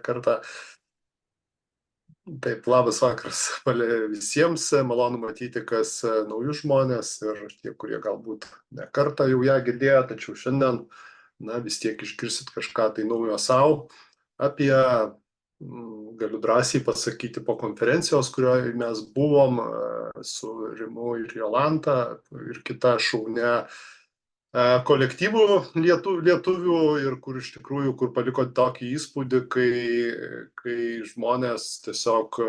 kartą. Taip, labas vakaras visiems, malonu matyti, kas naujus žmonės ir tie, kurie galbūt ne kartą jau ją girdėjo, tačiau šiandien, vis tiek išgirsit kažką tai naujo savo apie, galiu drąsiai pasakyti, po konferencijos, kurioje mes buvom su Rimu ir Jolanta ir kita šaunė kolektyvų lietuvių ir kur iš tikrųjų, kur paliko tokį įspūdį, kai žmonės tiesiog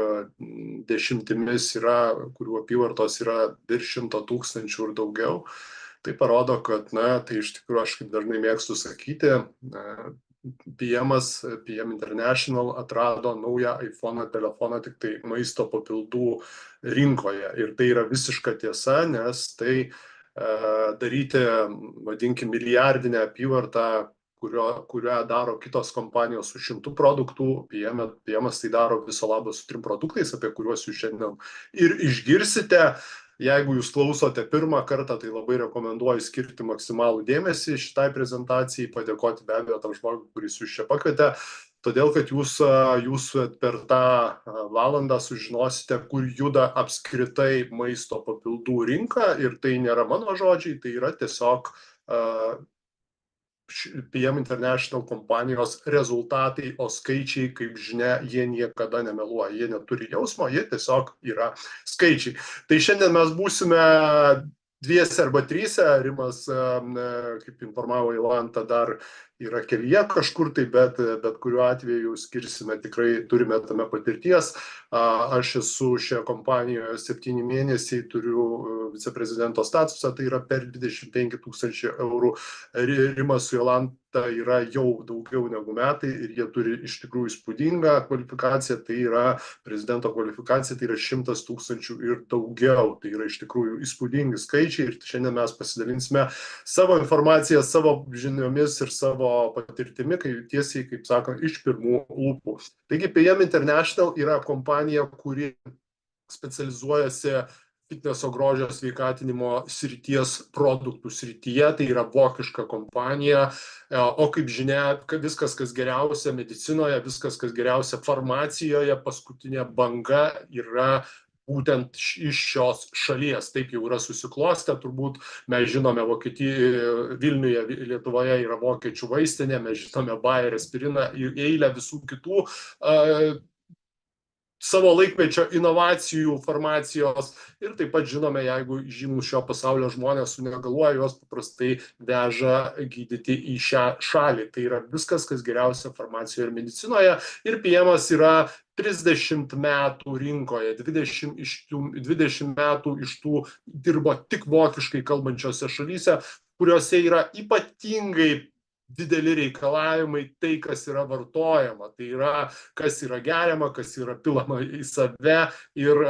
dešimtimis yra, kurių apyvartos yra virš 100 000 ir daugiau. Tai parodo, kad, tai iš tikrųjų, aš kaip dažnai mėgstu sakyti, PM International atrado naują iPhone telefoną tik tai maisto papildų rinkoje. Ir tai yra visiška tiesa, nes tai daryti, vadinkim, milijardinę apyvartą, kurią daro kitos kompanijos su 100 produktų. PM-as tai daro viso labo su 3 produktais, apie kuriuos jūs šiandien ir išgirsite. Jeigu jūs klausote pirmą kartą, tai labai rekomenduoju skirti maksimalų dėmesį šitai prezentacijai, padėkoti be abejo tam žmogui, kuris jūs čia pakvietė, todėl kad jūs per tą valandą sužinosite, kur juda apskritai maisto papildų rinka, ir tai nėra mano žodžiai, tai yra tiesiog PM International kompanijos rezultatai, o skaičiai, kaip žinia, jie niekada nemeluoja, jie neturi jausmo, jie tiesiog yra skaičiai. Tai šiandien mes būsime dviese arba tryse, Rimas, kaip informavo Jolanta, dar yra kelyje kažkur tai, bet kuriuo atveju skirsime, tikrai turime tame patirties. Aš esu šioje kompanijoje 7 mėnesiai, turiu viceprezidento statusą, tai yra per 25 000 eurų. Rimas su Jolanta yra jau daugiau negu metai ir jie turi iš tikrųjų įspūdingą kvalifikaciją, tai yra prezidento kvalifikacija, tai yra 100 000 ir daugiau. Tai yra iš tikrųjų įspūdingi skaičiai ir šiandien mes pasidalinsime savo informaciją, savo žiniomis ir savo patirtimi, tiesiai, kaip sako, iš pirmų lūpų. Taigi, PM International yra kompanija, kuri specializuojasi fitneso, grožio, sveikatinimo srities produktų srityje. Tai yra vokiška kompanija, o kaip žinia, viskas, kas geriausia medicinoje, viskas, kas geriausia farmacijoje, paskutinė banga yra būtent iš šios šalies. Taip jau yra susiklostę, turbūt mes žinome Vokietijoje, Vilniuje, Lietuvoje yra vokiečių vaistinė, mes žinome Bayer, aspiriną ir eilę visų kitų savo laikmečio inovacijų farmacijos, ir taip pat žinome, jeigu žymus šio pasaulio žmonės sunegaluoja, juos paprastai veža gydyti į šią šalį. Tai yra viskas, kas geriausia farmacijoje ir medicinoje, ir PM-as yra 30 metų rinkoje, 20 metų iš tų dirbo tik vokiškai kalbančiose šalyse, kuriuose yra ypatingai dideli reikalavimai, tai, kas yra vartojama, tai yra, kas yra geriama, kas yra pilama į save, ir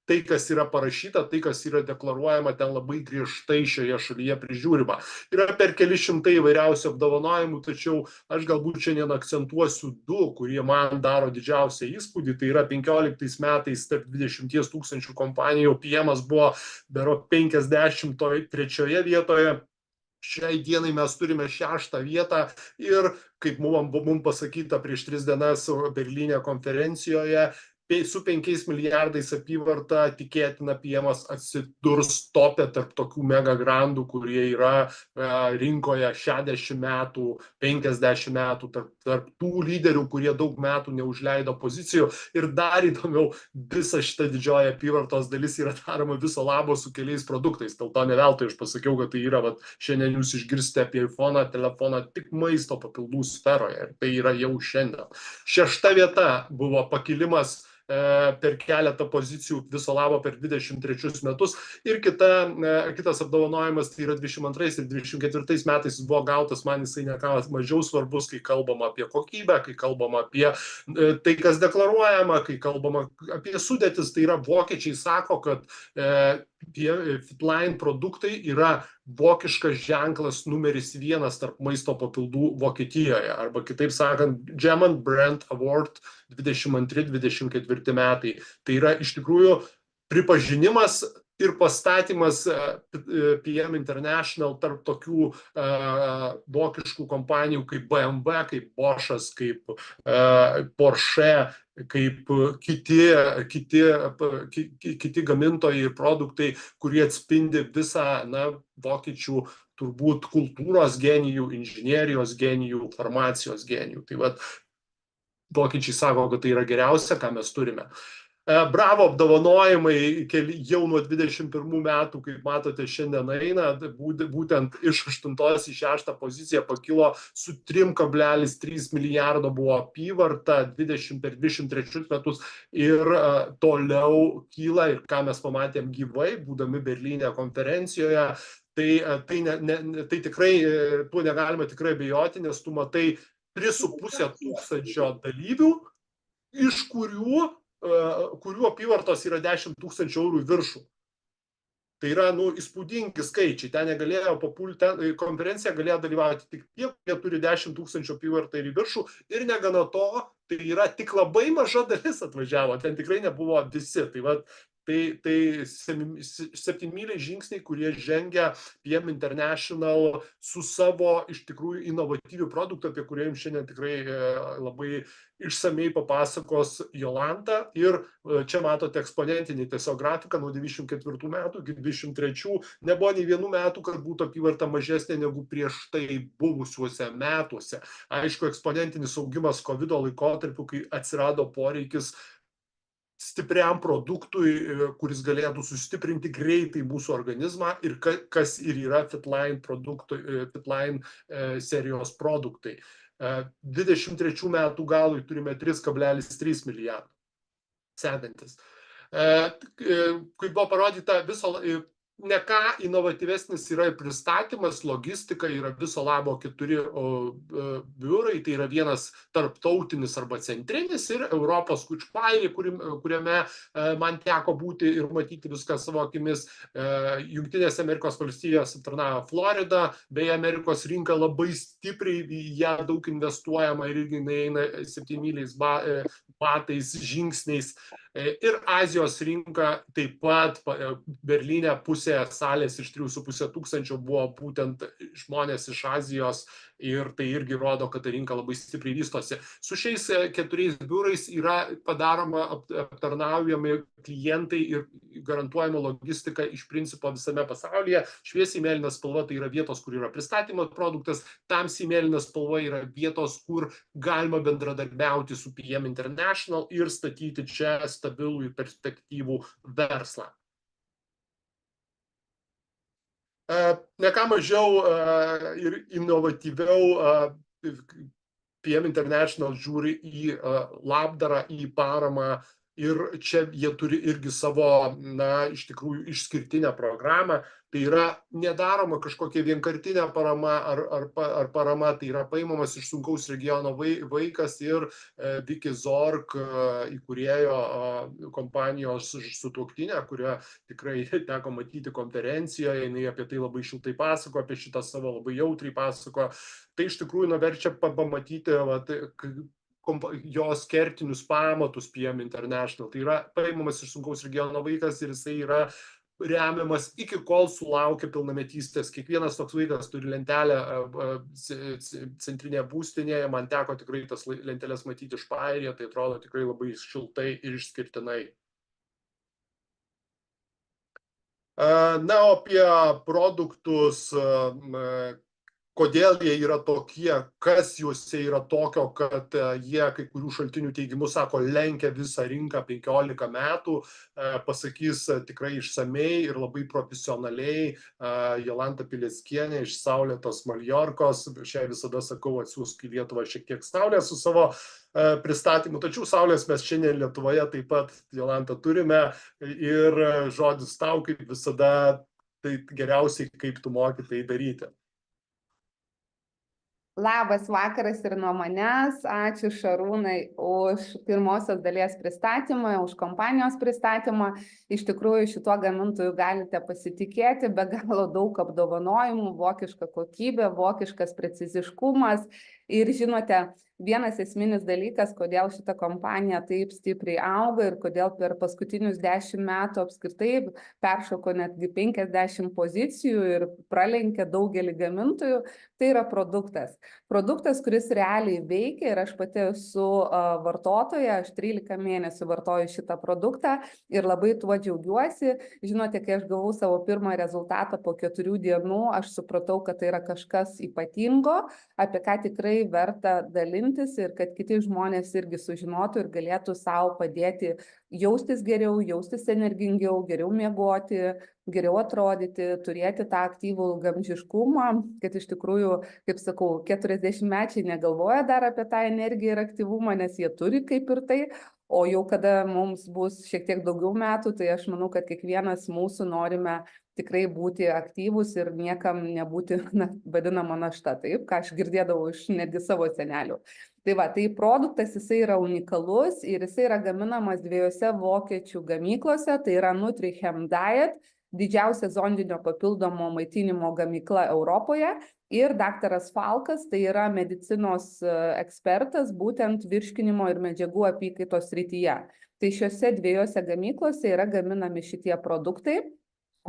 tai, kas yra parašyta, tai, kas yra deklaruojama, ten labai griežtai šioje šalyje prižiūrima. Yra per keli šimtai įvairiausių apdovanojimų, tačiau aš galbūt šiandien akcentuosiu 2, kurie man daro didžiausią įspūdį. Tai yra 15 metais tarp 20 000 kompanijų PM-as buvo berods 53 vietoje. Šiai dienai mes turime 6. vietą ir, kaip mums pasakyta prieš 3 dienas Berlyne konferencijoje, su 5 milijardais apyvarta tikėtina PM-as atsidurs topė tarp tokių megagrandų, kurie yra rinkoje 60 metų, 50 metų, tarp tų lyderių, kurie daug metų neužleido pozicijų. Ir dar įdomiau, visa šita didžioji apyvartos dalis yra daroma viso labo su keliais produktais. Dėl to ne veltui aš pasakiau, kad tai yra, šiandien jūs išgirsite apie iPhone telefoną tik maisto papildų sferoje. Ir tai yra jau šiandien. 6. vieta buvo pakilimas per keletą pozicijų viso labo per 23 metus. Ir kitas apdovanojimas, tai yra 22 ir 24 metais jis buvo gautas, man jisai ne ką mažiau svarbus, kai kalbama apie kokybę, kai kalbama apie tai, kas deklaruojama, kai kalbama apie sudėtis. Tai yra, vokiečiai sako, kad Fitline produktai yra vokiškas ženklas numeris 1 tarp maisto papildų Vokietijoje, arba kitaip sakant, German Brand Award 22-24 metai. Tai yra iš tikrųjų pripažinimas ir pastatymas PM International tarp tokių vokiškų kompanijų kaip BMW, kaip Boschas, kaip Porsche, kaip kiti gamintojai ir produktai, kurie atspindi visą vokiečių turbūt kultūros genijų, inžinierijos genijų, farmacijos genijų. Tai vat vokiečiai sako, kad tai yra geriausia, ką mes turime. Bravo apdovanojimai jau nuo 21 metų, kaip matote, šiandien eina, būtent iš 8 į 6 poziciją pakilo su 3,3 milijardo buvo apyvarta per 23 metus ir toliau kyla, ir ką mes pamatėm gyvai, būdami Berlyne konferencijoje, tai tikrai, tuo negalima tikrai abejoti, nes tu matai 3,5 tūkstančio dalyvių, iš kurių apyvartos yra 10 000 eurų viršų. Tai yra įspūdingi skaičiai. Ten negalėjo papulti, konferencija galėjo dalyvauti tik tie, kurie turi 10 000 apyvartą ir į viršų. Ir negana to, tai yra tik labai maža dalis atvažiavo. Ten tikrai nebuvo visi. Tai 7-myliai žingsniai, kurie žengia PM International su savo iš tikrųjų inovatyvių produktų, apie kurį jums šiandien tikrai labai išsamei papasakos Jolanta. Ir čia matote eksponentinį tiesiog grafiką nuo 94 metų iki 23. Nebuvo nei vienų metų, kad būtų apyvarta mažesnė negu prieš tai buvusiuose metuose. Aišku, eksponentinis augimas COVID laikotarpiu, kai atsirado poreikis stipriam produktui, kuris galėtų sustiprinti greitai mūsų organizmą ir kas ir yra Fitline serijos produktai. 23 metų galui turime 3,3 milijardų sekantis. Kaip buvo parodyta, ne ką inovatyvesnis yra pristatymas, logistika, yra viso labo 4 biurai, tai yra vienas tarptautinis arba centrinis ir Europos kučpairį, kuriame man teko būti ir matyti viską savo akimis. Jungtinėse Amerikos valstijos aptarnavo Floridą, beje, Amerikos rinka labai stipriai, į ją daug investuojama ir irgi eina 7-myliais batais, žingsniais. Ir Azijos rinka taip pat, Berlyne pusė salės iš 3,5 tūkstančio buvo būtent žmonės iš Azijos ir tai irgi rodo, kad ta rinka labai stipriai vystosi. Su šiais 4 biurais yra padaroma aptarnaujami klientai ir garantuojama logistika iš principo visame pasaulyje. Šviesiai mėlyna spalva tai yra vietos, kur yra pristatymo produktas, tamsiai mėlyna spalva yra vietos, kur galima bendradarbiauti su PM International ir statyti čia stabilų ir perspektyvų verslą. Ne ką mažiau ir inovatyviau PM International žiūri į labdarą, į paramą ir čia jie turi irgi savo, iš tikrųjų išskirtinę programą. Tai yra nedaroma kažkokia vienkartinė parama ar parama, tai yra paimamas iš sunkaus regiono vaikas ir Vicky Zork, įkūrėjo kompanijos sutuoktinė, kurią tikrai teko matyti konferencijoje, jinai apie tai labai šiltai pasako, apie šitą savo labai jautriai pasako. Tai iš tikrųjų verčia pamatyti jos kertinius pamatus PM International. Tai yra paimamas iš sunkaus regiono vaikas ir jisai yra remiamas iki kol sulaukia pilnametystės. Kiekvienas toks vaikas turi lentelę centrinėje būstinėje. Man teko tikrai tas lenteles matyti iš Pairijoje, tai atrodo tikrai labai šiltai ir išskirtinai. Na, o apie produktus, kodėl jie yra tokie, kas juose yra tokio, kad jie, kai kurių šaltinių teigimu, sako, lenkia visą rinką 15 metų, pasakys tikrai išsamei ir labai profesionaliai Jolanta Pileckienė iš saulėtos Maljorkos. Šiai visada sakau, atsiųsk į Lietuvą šiek tiek saulės su savo pristatymu, tačiau saulės mes šiandien Lietuvoje taip pat, Jolanta, turime ir žodis tau, kaip visada, tai geriausiai, kaip tu moki tai daryti. Labas vakaras ir nuo manęs. Ačiū Šarūnai už pirmosios dalies pristatymą, už kompanijos pristatymą. Iš tikrųjų, šituo gamintoju galite pasitikėti, be galo daug apdovanojimų, vokiška kokybė, vokiškas preciziškumas Ir žinote, vienas esminis dalykas, kodėl šita kompanija taip stipriai auga ir kodėl per paskutinius 10 metų apskritai peršoko netgi 50 pozicijų ir pralenkė daugelį gamintojų, tai yra produktas. Produktas, kuris realiai veikia ir aš pati esu vartotoja, aš 13 mėnesių vartoju šitą produktą ir labai tuo džiaugiuosi. Žinote, kai aš gavau savo pirmą rezultatą po 4 dienų, aš supratau, kad tai yra kažkas ypatingo, apie ką tikrai verta dalintis ir kad kiti žmonės irgi sužinotų ir galėtų savo padėti jaustis geriau, jaustis energingiau, geriau miegoti, geriau atrodyti, turėti tą aktyvų ilgaamžiškumą, kad iš tikrųjų, kaip sakau, 40-mečiai negalvoja dar apie tą energiją ir aktyvumą, nes jie turi kaip ir tai, o jau kada mums bus šiek tiek daugiau metų, tai aš manau, kad kiekvienas mūsų norime tikrai būti aktyvūs ir niekam nebūti vadinama našta, taip, ką aš girdėdavau iš netgi savo senelių. Tai va, tai produktas jisai yra unikalus ir jisai yra gaminamas 2 vokiečių gamyklose, tai yra Nutrichem Diet, didžiausia zondinio papildomo maitinimo gamykla Europoje, ir daktaras Falkas, tai yra medicinos ekspertas būtent virškinimo ir medžiagų apykaitos srityje. Tai šiuose 2 gamyklose yra gaminami šitie produktai.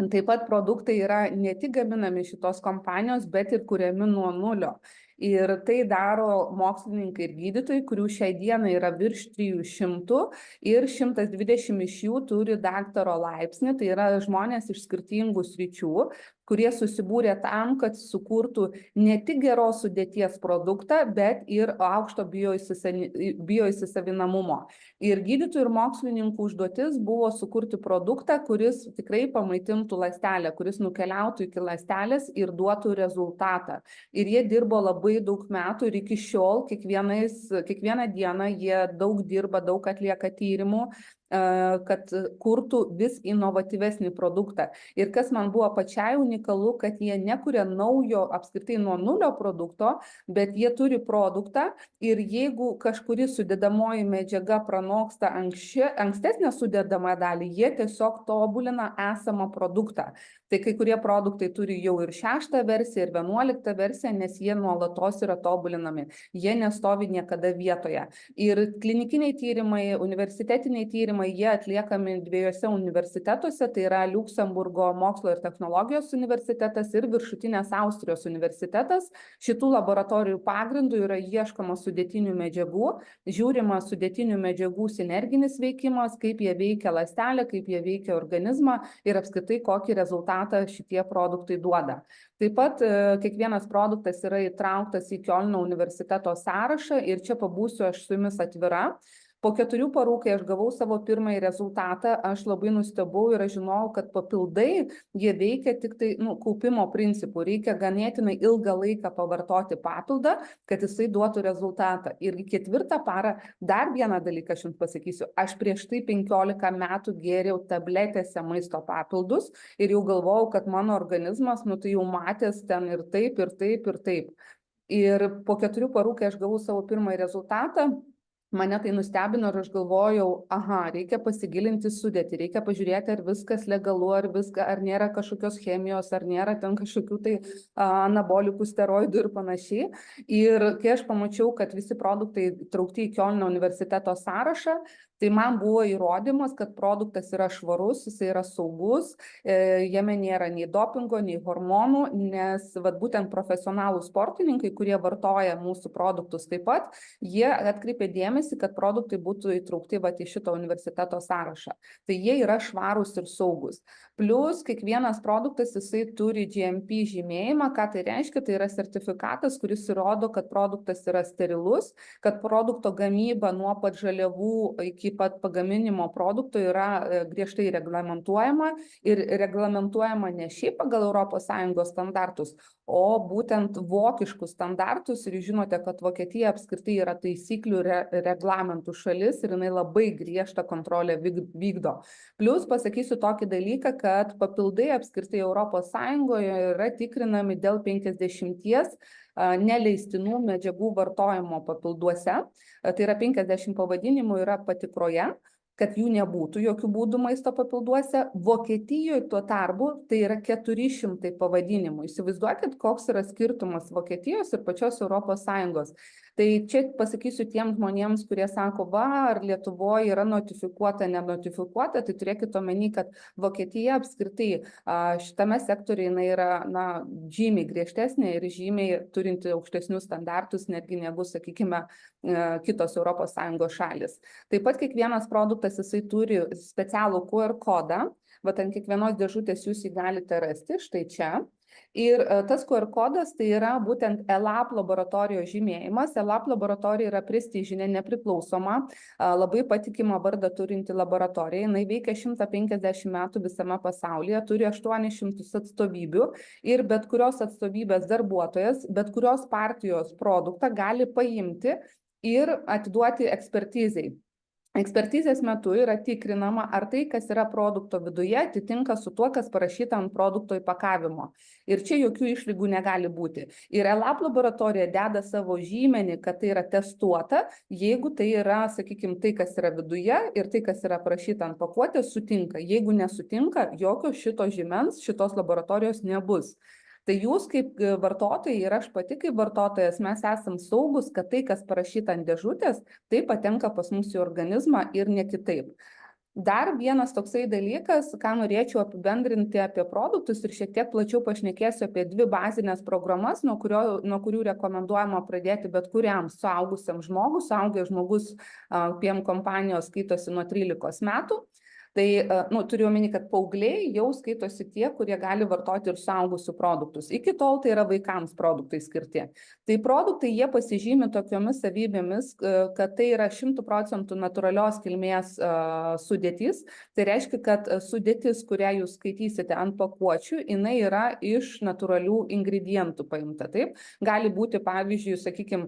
Taip pat produktai yra ne tik gaminami šitos kompanijos, bet ir kuriami nuo nulio. Ir tai daro mokslininkai ir gydytojai, kurių šiai dienai yra virš 300 ir 120 iš jų turi daktaro laipsnį, tai yra žmonės iš skirtingų sričių, kurie susibūrė tam, kad sukurtų ne tik geros sudėties produktą, bet ir aukšto bioįsisavinamumo. Ir gydytojų ir mokslininkų užduotis buvo sukurti produktą, kuris tikrai pamaitintų ląstelę, kuris nukeliautų iki ląstelės ir duotų rezultatą. Ir jie dirbo labai daug metų ir iki šiol kiekvieną dieną jie daug dirba, daug atlieka tyrimų, kad kurtų vis inovatyvesnį produktą. Ir kas man buvo pačiai unikalu, kad jie nekuria naujo apskritai nuo nulio produkto, bet jie turi produktą ir jeigu kažkuri sudedamoji medžiaga pranoksta ankstesnę sudedamą dalį, jie tiesiog tobulina esamą produktą. Tai kai kurie produktai turi jau ir 6 versiją, ir 11 versiją, nes jie nuolatos yra tobulinami. Jie nestovi niekada vietoje. Ir klinikiniai tyrimai, universitetiniai tyrimai, jie atliekami 2 universitetuose, tai yra Liuksemburgo mokslo ir technologijos universitetas ir Viršutinės Austrijos universitetas. Šitų laboratorijų pagrindų yra ieškoma sudėtinių medžiagų, žiūrima sudėtinių medžiagų sinerginis veikimas, kaip jie veikia ląstelę, kaip jie veikia organizmą ir apskritai kokį rezultatą šitie produktai duoda. Taip pat kiekvienas produktas yra įtrauktas į Kiolno universiteto sąrašą ir čia pabūsiu aš su jumis atvira. Po 4 parų, kai aš gavau savo pirmąjį rezultatą, aš labai nustebau ir aš žinojau, kad papildai jie veikia tik tai kaupimo principų. Reikia ganėtinai ilgą laiką pavartoti papildą, kad jisai duotų rezultatą. Ir 4 parą dar vieną dalyką aš jums pasakysiu. Aš prieš tai 15 metų gėriau tabletėse maisto papildus ir jau galvojau, kad mano organizmas, tai jau matęs ten ir taip, ir taip, ir taip. Ir po 4 parų, kai aš gavau savo pirmąjį rezultatą, mane tai nustebino ir aš galvojau, reikia pasigilinti sudėtį, reikia pažiūrėti, ar viskas legalu, ar nėra kažkokios chemijos, ar nėra ten kažkokių tai anabolikų, steroidų ir panašiai. Ir kai aš pamačiau, kad visi produktai traukti į Kiolno universiteto sąrašą, tai man buvo įrodymas, kad produktas yra švarus, jis yra saugus, jame nėra nei dopingo, nei hormonų, nes būtent profesionalų sportininkai, kurie vartoja mūsų produktus taip pat, jie atkreipė dėmesį, kad produktai būtų įtraukti į šito universiteto sąrašą. Tai jie yra švarūs ir saugus. Plus, kiekvienas produktas jisai turi GMP žymėjimą, ką tai reiškia, tai yra sertifikatas, kuris įrodo, kad produktas yra sterilus, kad produkto gamyba nuo pat žaliavų iki pat pagaminimo produkto yra griežtai reglamentuojama ir reglamentuojama ne šiaip pagal ES standartus, o būtent vokiškus standartus. Ir žinote, kad Vokietija apskritai yra taisyklių reglamentų šalis ir jinai labai griežtą kontrolę vykdo. Plus pasakysiu tokį dalyką, kad papildai apskritai ES yra tikrinami dėl 50 neleistinų medžiagų vartojimo papilduose. Tai yra 50 pavadinimų yra patikroje. kad jų nebūtų jokių būdų maisto papilduose. Vokietijoje tuo tarpu tai yra 400 pavadinimų. Įsivaizduokit, koks yra skirtumas Vokietijos ir pačios ES. Tai čia pasakysiu tiem žmonėms, kurie sako, va, ar Lietuvoje yra notifikuota, nenotifikuota, tai turėkit omeny, kad Vokietija apskritai šitame sektoriuje jinai yra žymiai griežtesnė ir žymiai turinti aukštesnius standartus netgi negu, sakykime, kitos ES šalis. Taip pat kiekvienas produktas jisai turi specialų QR kodą, vat ant kiekvienos dėžutės jūs jį galite rasti, štai čia. Ir tas QR kodas tai yra būtent ELAB laboratorijos žymėjimas. ELAB laboratorija yra prestižinė, nepriklausoma, labai patikimą vardą turinti laboratorija. Jinai veikia 150 metų visame pasaulyje, turi 800 atstovybių ir bet kurios atstovybės darbuotojas, bet kurios partijos produktą gali paimti ir atiduoti ekspertizei. Ekspertizės metu yra tikrinama, ar tai, kas yra produkto viduje, atitinka su tuo, kas parašyta ant produkto įpakavimo. Ir čia jokių išlygų negali būti. Ir ELAB laboratorija deda savo žymenį, kad tai yra testuota, jeigu tai yra, sakykime, tai, kas yra viduje ir tai, kas yra parašyta ant pakuotės, sutinka. Jeigu nesutinka, jokio šito žymens, šitos laboratorijos nebus. Tai jūs kaip vartotojai ir aš pati kaip vartotojas, mes esam saugus, kad tai, kas parašyta ant dėžutės, tai patenka pas mus į organizmą ir ne kitaip. Dar vienas toksai dalykas, ką norėčiau apibendrinti apie produktus ir šiek tiek plačiau pašnekėsiu apie 2 bazinės programas, nuo kurių rekomenduojama pradėti bet kuriam suaugusiam žmogus. Suaugęs žmogus PM kompanijos skaitosi nuo 13 metų. Tai turiu omeny, kad paaugliai jau skaitosi tie, kurie gali vartoti ir suaugusių produktus. Iki tol tai yra vaikams produktai skirti. Tai produktai jie pasižymi tokiomis savybėmis, kad tai yra 100% natūralios kilmės sudėtis. Tai reiškia, kad sudėtis, kurią jūs skaitysite ant pakuočių, jinai yra iš natūralių ingredientų paimta. Taip? Gali būti, pavyzdžiui, sakykime,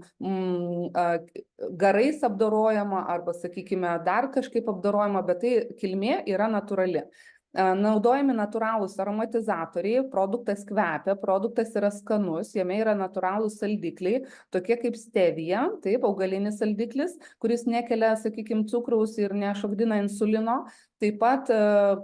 garais apdorojama arba, sakykime, dar kažkaip apdorojama, bet tai kilmė yra natūrali. Naudojami natūralūs aromatizatoriai, produktas kvepia, produktas yra skanus, jame yra natūralūs saldikliai, tokie kaip stevija, taip, augalinis saldiklis, kuris nekelia, sakykime, cukraus ir nešokdina insulino. Taip pat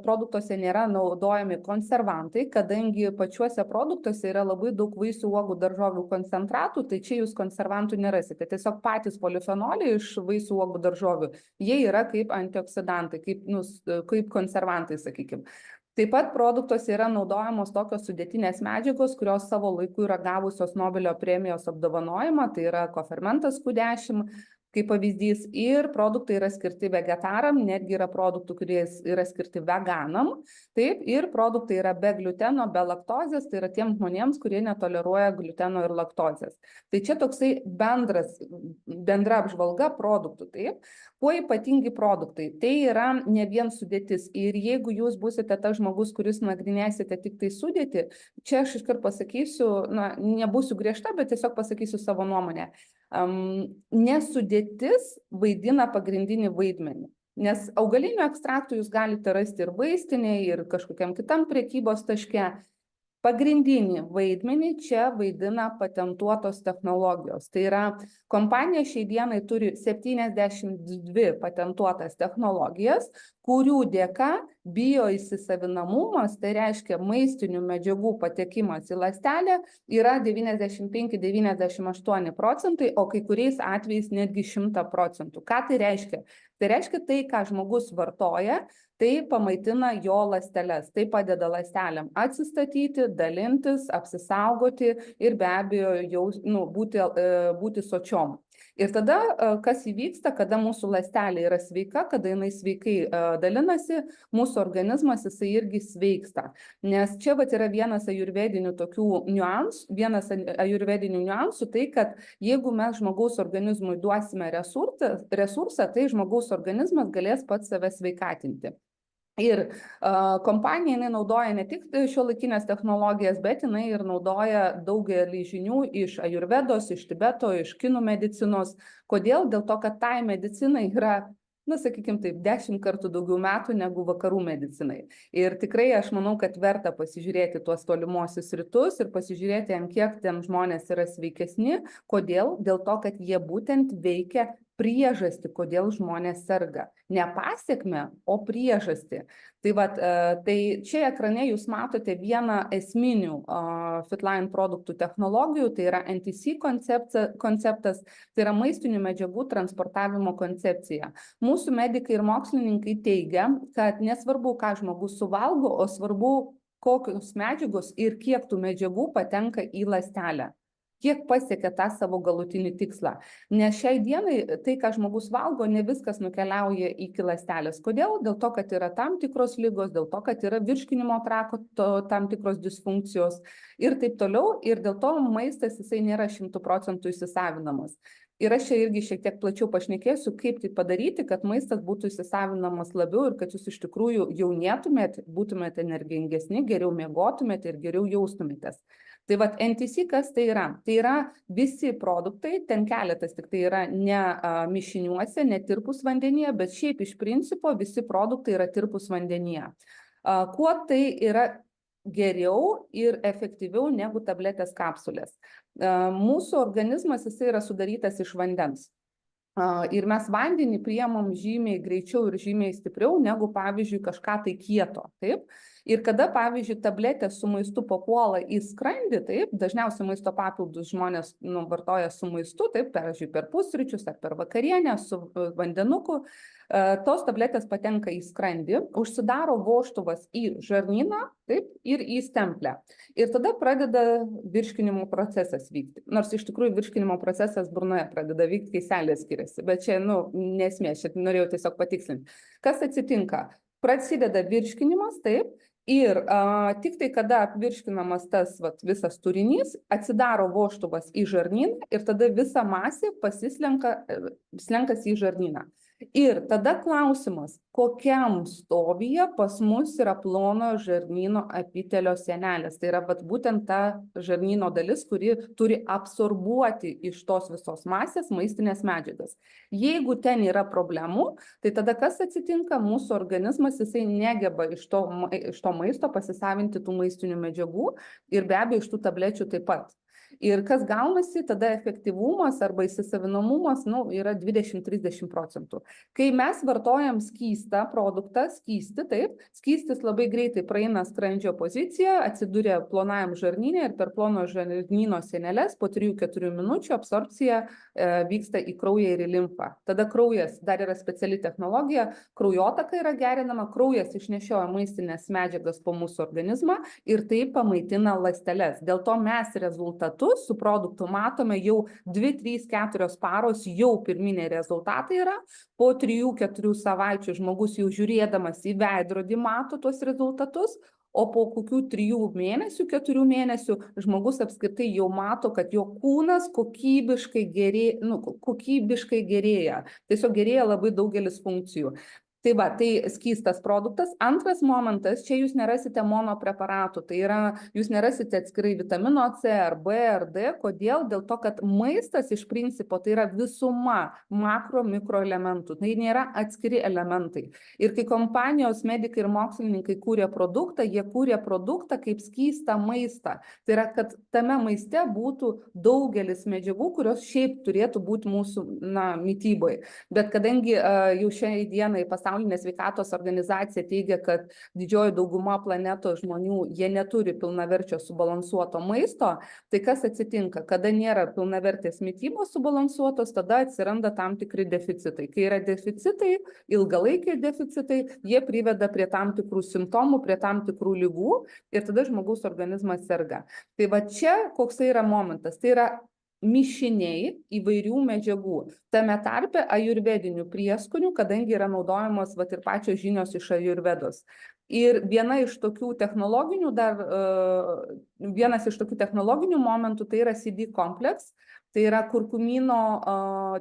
produktuose nėra naudojami konservantai, kadangi pačiuose produktuose yra labai daug vaisių, uogų, daržovių koncentratų, tai čia jūs konservantų nerasite. Tiesiog patys polifenoliai iš vaisių, uogų, daržovių, jie yra kaip antioksidantai, kaip konservantai, sakykime. Taip pat produktuose yra naudojamos tokios sudėtinės medžiagos, kurios savo laiku yra gavusios Nobelio premijos apdovanojimą, tai yra kofermentas Q10, kaip pavyzdys, ir produktai yra skirti vegetaram, netgi yra produktų, kurie yra skirti veganam, taip, ir produktai yra be gliuteno, be laktozės, tai yra tiem žmonėms, kurie netoleruoja gliuteno ir laktozės. Tai čia toksai bendra apžvalga produktų, taip. Kuo ypatingi produktai? Tai yra ne vien sudėtis ir jeigu jūs būsite tas žmogus, kuris nagrinėsite tik tai sudėtį, čia aš iškart pasakysiu, nebūsiu griežta, bet tiesiog pasakysiu savo nuomonę. Nesudėtis vaidina pagrindinį vaidmenį, nes augalinių ekstraktų jūs galite rasti ir vaistinėje, ir kažkokiam kitam prekybos taške. Pagrindinį vaidmenį čia vaidina patentuotos technologijos. Tai yra, kompanija šiai dienai turi 72 patentuotas technologijas, kurių dėka bioįsisavinamumas, tai reiškia maistinių medžiagų patekimas į ląstelę, yra 95–98%, o kai kuriais atvejais netgi 100%. Ką tai reiškia? Tai reiškia tai, ką žmogus vartoja, tai pamaitina jo ląsteles, tai padeda ląstelėm atsistatyti, dalintis, apsisaugoti ir be abejo būti sočiom. Ir tada, kas įvyksta, kada mūsų ląstelė yra sveika, kada jinai sveikai dalinasi, mūsų organizmas jisai irgi sveiksta. Nes čia yra vienas ajurvedinių niuansų, tai kad jeigu mes žmogaus organizmui duosime resursą, tai žmogaus organizmas galės pats save sveikatinti. Ir kompanija jinai naudoja ne tik šiuolaikinės technologijas, bet jinai ir naudoja daugelį žinių iš ajurvedos, iš Tibeto, iš kinų medicinos. Kodėl? Dėl to, kad tai medicinai yra, sakykime taip, 10 kartų daugiau metų negu vakarų medicinai. Ir tikrai aš manau, kad verta pasižiūrėti tuos tolimuosius rytus ir pasižiūrėti, ant kiek ten žmonės yra sveikesni. Kodėl? Dėl to, kad jie būtent veikia priežastį, kodėl žmonės serga. Ne pasekmę, o priežastį. Tai čia ekrane jūs matote vieną esminių Fitline produktų technologijų, tai yra NTC konceptas, tai yra maistinių medžiagų transportavimo koncepcija. Mūsų medikai ir mokslininkai teigia, kad nesvarbu, ką žmogus suvalgo, o svarbu, kokios medžiagos ir kiek tų medžiagų patenka į ląstelę. Kiek pasiekia tą savo galutinį tikslą. Nes šiai dienai tai, ką žmogus valgo, ne viskas nukeliauja iki ląstelės. Kodėl? Dėl to, kad yra tam tikros ligos, dėl to, kad yra virškinimo trakto tam tikros disfunkcijos ir taip toliau. Ir dėl to maistas jisai nėra 100% įsisavinamas. Ir aš čia irgi šiek tiek plačiau pašnekėsiu, kaip tai padaryti, kad maistas būtų įsisavinamas labiau ir kad jūs iš tikrųjų jaunėtumėt, būtumėte energingesni, geriau miegotumėte ir geriau jaustumėtės. Tai NTC kas tai yra? Tai yra visi produktai, ten keletas tik tai yra ne mišiniuose, ne tirpus vandenyje, bet šiaip iš principo visi produktai yra tirpus vandenyje. Kuo tai yra geriau ir efektyviau negu tabletės kapsulės? Mūsų organizmas jisai yra sudarytas iš vandens. Ir mes vandenį priemam žymiai greičiau ir žymiai stipriau negu, pavyzdžiui, kažką tai kieto. Taip? Ir kada, pavyzdžiui, tabletė su maistu papuola į skrandį, taip, dažniausiai maisto papildus žmonės vartoja su maistu, taip, pavyzdžiui, per pusryčius ar per vakarienę su vandenuku, tos tabletės patenka į skrandį, užsidaro vožtuvas į žarnyną, taip, ir į stemplę. Ir tada pradeda virškinimo procesas vykti. Nors iš tikrųjų virškinimo procesas burnoje pradeda vykti, kai seilės skiriasi, bet čia, nesmė, čia norėjau tiesiog patikslinti. Kas atsitinka? Prasideda virškinimas, taip, ir tik tai kada apvirškinamas tas visas turinys, atsidaro vožtuvas į žarnyną ir tada visa masė slenkasi į žarnyną. Ir tada klausimas, kokiam stovyje pas mus yra plono žarnyno epitelio sienelės. Tai yra būtent ta žarnyno dalis, kuri turi absorbuoti iš tos visos masės maistinės medžiagas. Jeigu ten yra problemų, tai tada kas atsitinka? Mūsų organizmas jisai negeba iš to maisto pasisavinti tų maistinių medžiagų ir be abejo iš tų tablečių taip pat. Ir kas gaunasi, tada efektyvumas arba įsisavinamumas yra 20–30%. Kai mes vartojam skystą produktą, skystis labai greitai praeina skrandžio poziciją, atsiduria plonajam žarnyne ir per plono žarnyno sieneles po 3–4 minučių absorbcija vyksta į kraują ir į limfą. Tada kraujas, dar yra speciali technologija, kraujotaka yra gerinama, kraujas išnešioja maistinės medžiagas po mūsų organizmą ir tai pamaitina ląsteles. Dėl to mes rezultatus su produktu matome jau 2–3–4 paros, jau pirminiai rezultatai yra. Po 3–4 savaičių žmogus jau žiūrėdamas į veidrodį mato tuos rezultatus, o po kokių 3–4 mėnesių žmogus apskritai jau mato, kad jo kūnas kokybiškai gerėja. Tiesiog gerėja labai daugelis funkcijų. Tai skystas produktas. Antras momentas, čia jūs nerasite monopreparatų, tai yra, jūs nerasite atskirai vitamino C ar B ar D. Kodėl? Dėl to, kad maistas iš principo tai yra visuma makro mikroelementų, tai nėra atskiri elementai. Ir kai kompanijos medikai ir mokslininkai kūrė produktą, jie kūrė produktą kaip skystą maistą. Tai yra, kad tame maiste būtų daugelis medžiagų, kurios šiaip turėtų būti mūsų mityboje. Bet kadangi jau šiai dienai Pasaulinė sveikatos organizacija teigia, kad didžioji dauguma planetos žmonių, jie neturi pilnaverčio subalansuoto maisto, tai kas atsitinka? Kada nėra pilnavertės mitybos subalansuotos, tada atsiranda tam tikri deficitai. Kai yra deficitai, ilgalaikiai deficitai, jie priveda prie tam tikrų simptomų, prie tam tikrų ligų ir tada žmogaus organizmas serga. Tai čia koksai yra momentas, tai yra mišiniai įvairių medžiagų, tame tarpe ajurvedinių prieskonių, kadangi yra naudojamos ir pačios žinios iš ajurvedos. Ir vienas iš tokių technologinių momentų tai yra CD kompleks, tai yra kurkumino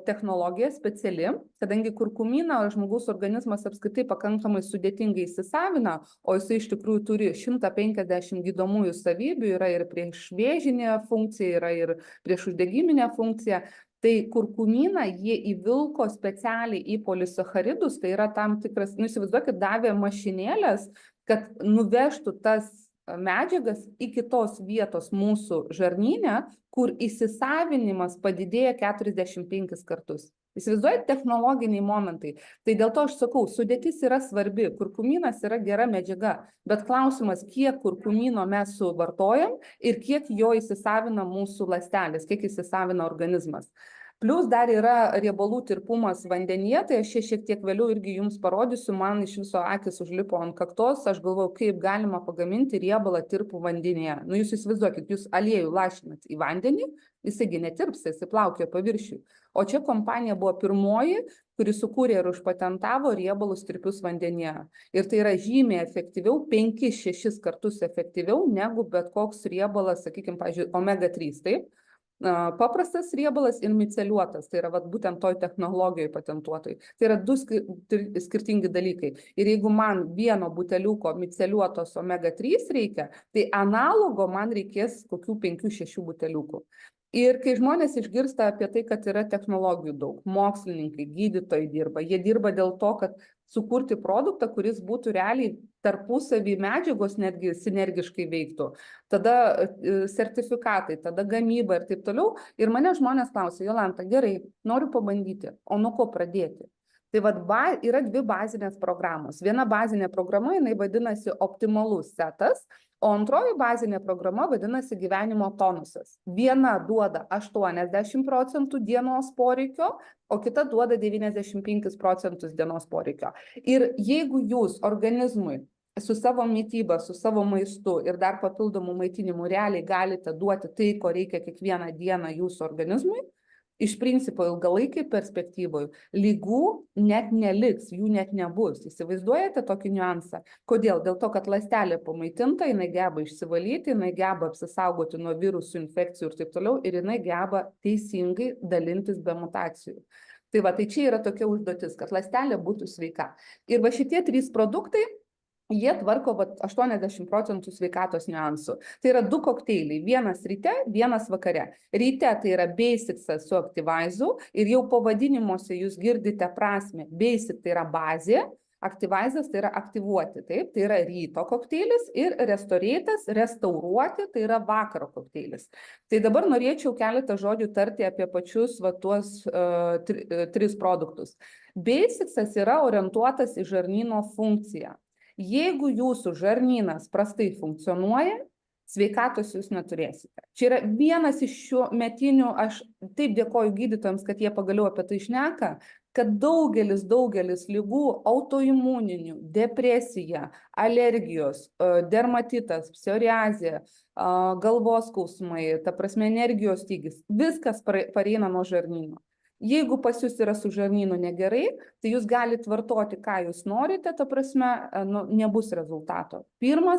technologija speciali, kadangi kurkuminą žmogaus organizmas apskritai pakankamai sudėtingai įsisavina, o jisai iš tikrųjų turi 150 gydomųjų savybių, yra ir priešvėžinė funkcija, yra ir priešuždegiminė funkcija. Tai kurkuminą jie įvilko specialiai į polisacharidus, tai yra tam tikras, įsivaizduokit, davė mašinėlės, kad nuvežtų tas medžiagas į kitos vietos mūsų žarnyne, kur įsisavinimas padidėja 45 kartus. Įsivaizduojat, technologiniai momentai. Tai dėl to aš sakau, sudėtis yra svarbi, kurkumynas yra gera medžiaga, bet klausimas, kiek kurkumino mes suvartojam ir kiek jo įsisavina mūsų ląstelės, kiek įsisavina organizmas. Plius dar yra riebalų tirpumas vandenyje, tai aš šiek tiek vėliau irgi jums parodysiu, man iš viso akis užlipo ant kaktos, aš galvoju, kaip galima pagaminti riebalą tirpų vandenyje. Nu, jūs įsivaizduokit, jūs aliejų lašinat į vandenį, jisgi netirpsta, jis plaukioja paviršiui. O čia kompanija buvo pirmoji, kuri sukūrė ir užpatentavo riebalus tirpius vandenyje. Ir tai yra žymiai efektyviau, 5-6 kartus efektyviau negu bet koks riebalas, sakykime, pavyzdžiui, omega-3, taip? Paprastas riebalas ir miceliuotas, tai yra vat, būtent toj technologijoje patentuotojai. Tai yra du skirtingi dalykai. Ir jeigu man vieno buteliuko miceliuotos omega-3 reikia, tai analogo man reikės kokių 5-6 buteliukų. Ir kai žmonės išgirsta apie tai, kad yra technologijų daug, mokslininkai, gydytojai dirba, jie dirba dėl to, kad sukurti produktą, kuris būtų realiai tarpusavį medžiagos netgi sinergiškai veiktų, tada sertifikatai, tada gamyba ir taip toliau. Ir mane žmonės klausia, Jolanta, gerai, noriu pabandyti, o nuo ko pradėti? Tai vat yra dvi bazinės programos. Viena bazinė programa, jinai vadinasi optimalus setas, o antroji bazinė programa vadinasi gyvenimo tonusas. Viena duoda 80% dienos poreikio, o kita duoda 95% dienos poreikio. Ir jeigu jūs organizmui su savo mityba, su savo maistu ir dar papildomų maitinimų realiai galite duoti tai, ko reikia kiekvieną dieną jūsų organizmui, iš principo ilgalaikiai perspektyvoje lygų net neliks, jų net nebus. Įsivaizduojate tokį niuansą? Kodėl? Dėl to, kad ląstelė pamaitinta, jinai geba išsivalyti, jinai geba apsisaugoti nuo virusų, infekcijų ir taip toliau, ir jinai geba teisingai dalintis be mutacijų. Tai va, tai čia yra tokia užduotis, kad ląstelė būtų sveika. Ir va šitie 3 produktai, jie tvarko 80% sveikatos niuansų. Tai yra 2 kokteiliai, vienas ryte, vienas vakare. Ryte tai yra Basicsas su Activizu ir jau pavadinimuose jūs girdite prasme. Basic tai yra bazė, Activizas tai yra aktyvuoti, taip, tai yra ryto kokteilis ir Restoratas, restauruoti, tai yra vakaro kokteilis. Tai dabar norėčiau keletą žodžių tarti apie pačius tuos 3 produktus. Basicsas yra orientuotas į žarnyno funkciją. Jeigu jūsų žarnynas prastai funkcionuoja, sveikatos jūs neturėsite. Čia yra vienas iš šių metinių, aš taip dėkoju gydytojams, kad jie pagaliau apie tai šneka, kad daugelis ligų, autoimuninių, depresija, alergijos, dermatitas, psoriazė, galvos skausmai, ta prasme energijos stygius, viskas pareina nuo žarnyno. Jeigu pas jūs yra su žarnynu negerai, tai jūs galite vartoti, ką jūs norite, ta prasme, nebus rezultato. Pirma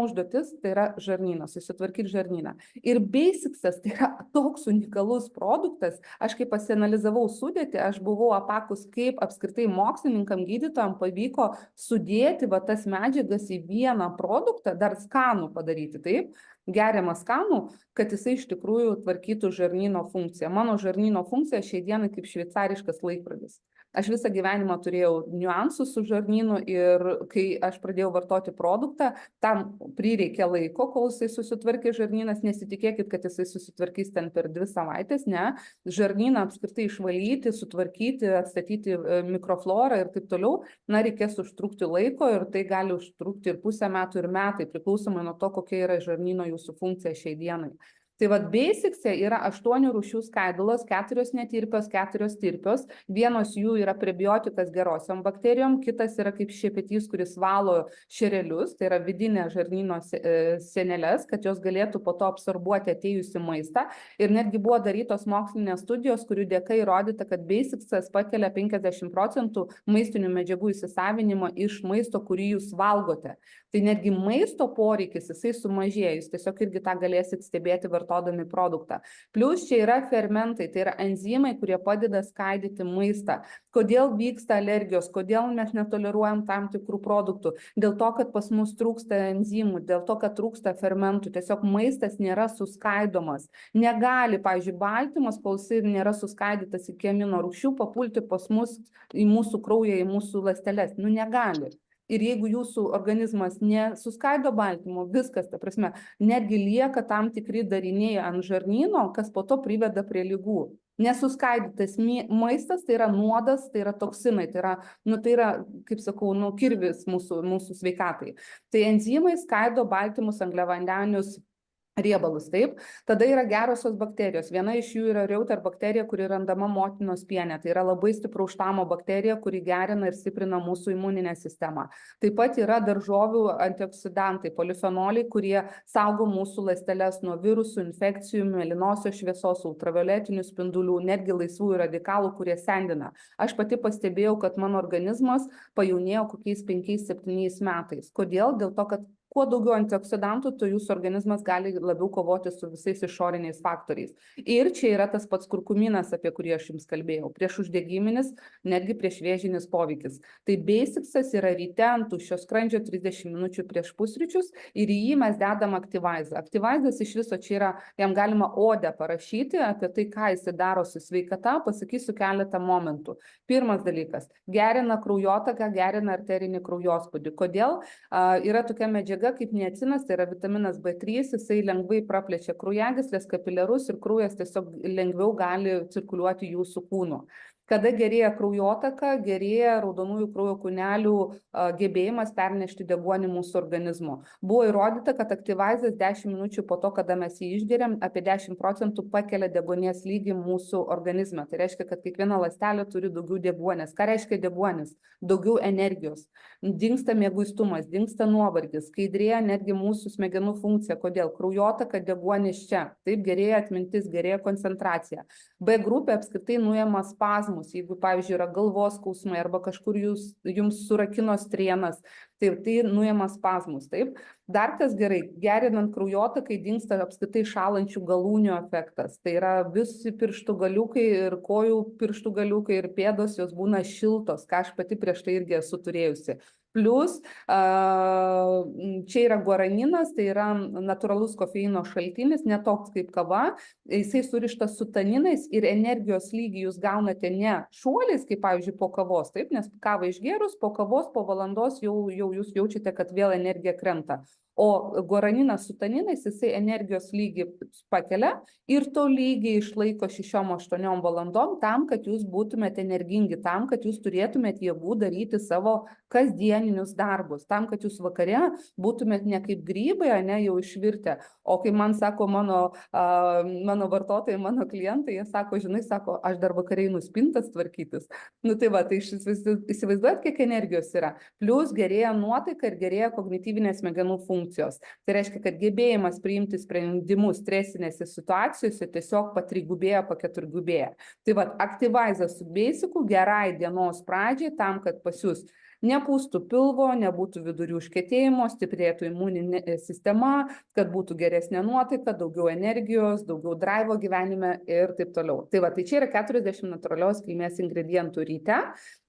užduotis tai yra žarnynas, susitvarkyti žarnyną. Ir Basicsas tai yra toks unikalus produktas, aš kai pasianalizavau sudėtį, aš buvau apakus, kaip apskritai mokslininkam, gydytojam pavyko sudėti tas medžiagas į vieną produktą, dar skanų padaryti, taip? Geriamą skanų, kad jisai iš tikrųjų tvarkytų žarnyno funkciją. Mano žarnyno funkcija šiai dienai kaip šveicariškas laikrodis. Aš visą gyvenimą turėjau niuansų su žarnynu ir kai aš pradėjau vartoti produktą, tam prireikė laiko, kol jisai susitvarkė žarnynas, nesitikėkit, kad jisai susitvarkys ten per 2 savaitės, ne. Žarnyną apskritai išvalyti, sutvarkyti, atstatyti mikroflorą ir taip toliau, reikės užtrukti laiko ir tai gali užtrukti ir pusę metų ir metai, priklausomai nuo to, kokia yra žarnyno jūsų funkcija šiai dienai. Tai Basicse yra 8 rūšių skaidulos, 4 netirpios, 4 tirpios. Vienos jų yra prebiotikas gerosiom bakterijom, kitas yra kaip šepetys, kuris valo šerelius, tai yra vidinė žarnyno sieneles, kad jos galėtų po to absorbuoti atėjusi maistą. Ir netgi buvo darytos mokslinės studijos, kurių dėka įrodyta, kad Basicsas pakelia 50% maistinių medžiagų įsisavinimo iš maisto, kurį jūs valgote. Tai netgi maisto poreikis, jisai sumažėja, jūs tiesiog irgi tą galėsit stebėti vartodami produktą. Plius čia yra fermentai, tai yra enzimai, kurie padeda skaidyti maistą. Kodėl vyksta alergijos, kodėl mes netoleruojam tam tikrų produktų? Dėl to, kad pas mus trūksta enzimų, dėl to, kad trūksta fermentų, tiesiog maistas nėra suskaidomas. Negali, pavyzdžiui, baltymas, kol jis nėra suskaidytas iki amino rūgščių, papulti pas mus į mūsų kraują, į mūsų ląsteles. Negali. Ir jeigu jūsų organizmas nesuskaido baltymo, viskas, ta prasme, netgi lieka tam tikri dariniai ant žarnyno, kas po to priveda prie ligų. Nesuskaidytas maistas tai yra nuodas, tai yra toksinai, tai yra, kaip sakau, kirvis mūsų sveikatai. Tai enzimai skaido baltymus, angliavandenius, riebalus, taip. Tada yra gerosios bakterijos. Viena iš jų yra Reuter bakterija, kuri randama motinos piene. Tai yra labai stipraus štamo bakterija, kuri gerina ir stiprina mūsų imuninę sistemą. Taip pat yra daržovių antioksidantai, polifenoliai, kurie saugo mūsų ląsteles nuo virusų, infekcijų, mėlynosios šviesos, ultravioletinių spindulių, netgi laisvųjų radikalų, kurie sendina. Aš pati pastebėjau, kad mano organizmas pajaunėjo kokiais 5-7 metais. Kodėl? Dėl to, kad kuo daugiau antioksidantų, tuo jūsų organizmas gali labiau kovoti su visais išoriniais faktoriais. Ir čia yra tas pats kurkuminas, apie kurį aš jums kalbėjau. Priešuždegiminis, netgi priešvėžinis poveikis. Tai basicsas yra ryte ant tuščio skrandžio 30 minučių prieš pusryčius ir į jį mes dedam aktyvaizą. Aktyvaizas iš viso čia yra, jam galima odę parašyti apie tai, ką jis daro su sveikata, pasakysiu keletą momentų. Pirmas dalykas, gerina kraujotaką, gerina arterinį kraujospūdį. Kodėl? Yra tokia medžiaga kaip niacinas, tai yra vitaminas B3, jisai lengvai praplečia kraujagyslės, kapiliarus ir kraujas tiesiog lengviau gali cirkuliuoti jūsų kūnu. Kada gerėja kraujotaka, gerėja raudonųjų kraujo kūnelių gebėjimas pernešti deguonį mūsų organizmo. Buvo įrodyta, kad aktyvaizas 10 minučių po to, kada mes jį išgeriam, apie 10% pakelia deguonies lygį mūsų organizme. Tai reiškia, kad kiekviena ląstelė turi daugiau deguonies. Ką reiškia deguonis? Daugiau energijos. Dingsta mieguistumas, dingsta nuovargis, skaidrėja netgi mūsų smegenų funkcija. Kodėl? Kraujotaka, deguonis čia. Taip gerėja atmintis, gerėja koncentracija. B grupė apskritai nuima spazmus. Jeigu, pavyzdžiui, yra galvos skausmai arba kažkur jums surakino strėnas, tai nuima spazmus, taip. Dar kas gerai, gerinant kraujotakai dingsta apskritai šalančių galūnių efektas. Tai yra visi pirštų galiukai ir kojų pirštų galiukai ir pėdos, jos būna šiltos, ką aš pati prieš tai irgi esu turėjusi. Plus, čia yra guaraninas, tai yra natūralus kofeino šaltinis, netoks kaip kava, jisai surištas su taninais ir energijos lygį jūs gaunate ne šuoliais, kaip pavyzdžiui po kavos, taip, nes kavą išgėrus, po kavos, po valandos jau jūs jaučiate, kad vėl energija krenta. O guaraninas su taninais, jisai energijos lygį pakelia ir to lygiai išlaiko 6-8 valandom tam, kad jūs būtumėte energingi, tam, kad jūs turėtumėte jėgų daryti savo kasdieninius darbus, tam, kad jūs vakare būtumėte ne kaip grybai, ne jau išvirtę. O kai man sako mano vartotojai, mano klientai, jie sako, žinai, sako, aš dar vakare einu spintas tvarkytis. Tai va, tai įsivaizduojat, kiek energijos yra. Plus gerėja nuotaika ir gerėja kognityvinės smegenų funkcijos. Tai reiškia, kad gebėjimas priimti sprendimus stresinėse situacijose tiesiog patrigubėja, paketurgubėja. Tai va, aktyvaizas su beisiku gerai dienos pradžiai tam, kad pas jūs nepūstų pilvo, nebūtų vidurių užkietėjimo, stiprėtų imuninė sistema, kad būtų geresnė nuotaika, daugiau energijos, daugiau drivo gyvenime ir taip toliau. Tai va, tai čia yra 40 natūralios kilmės ingredientų ryte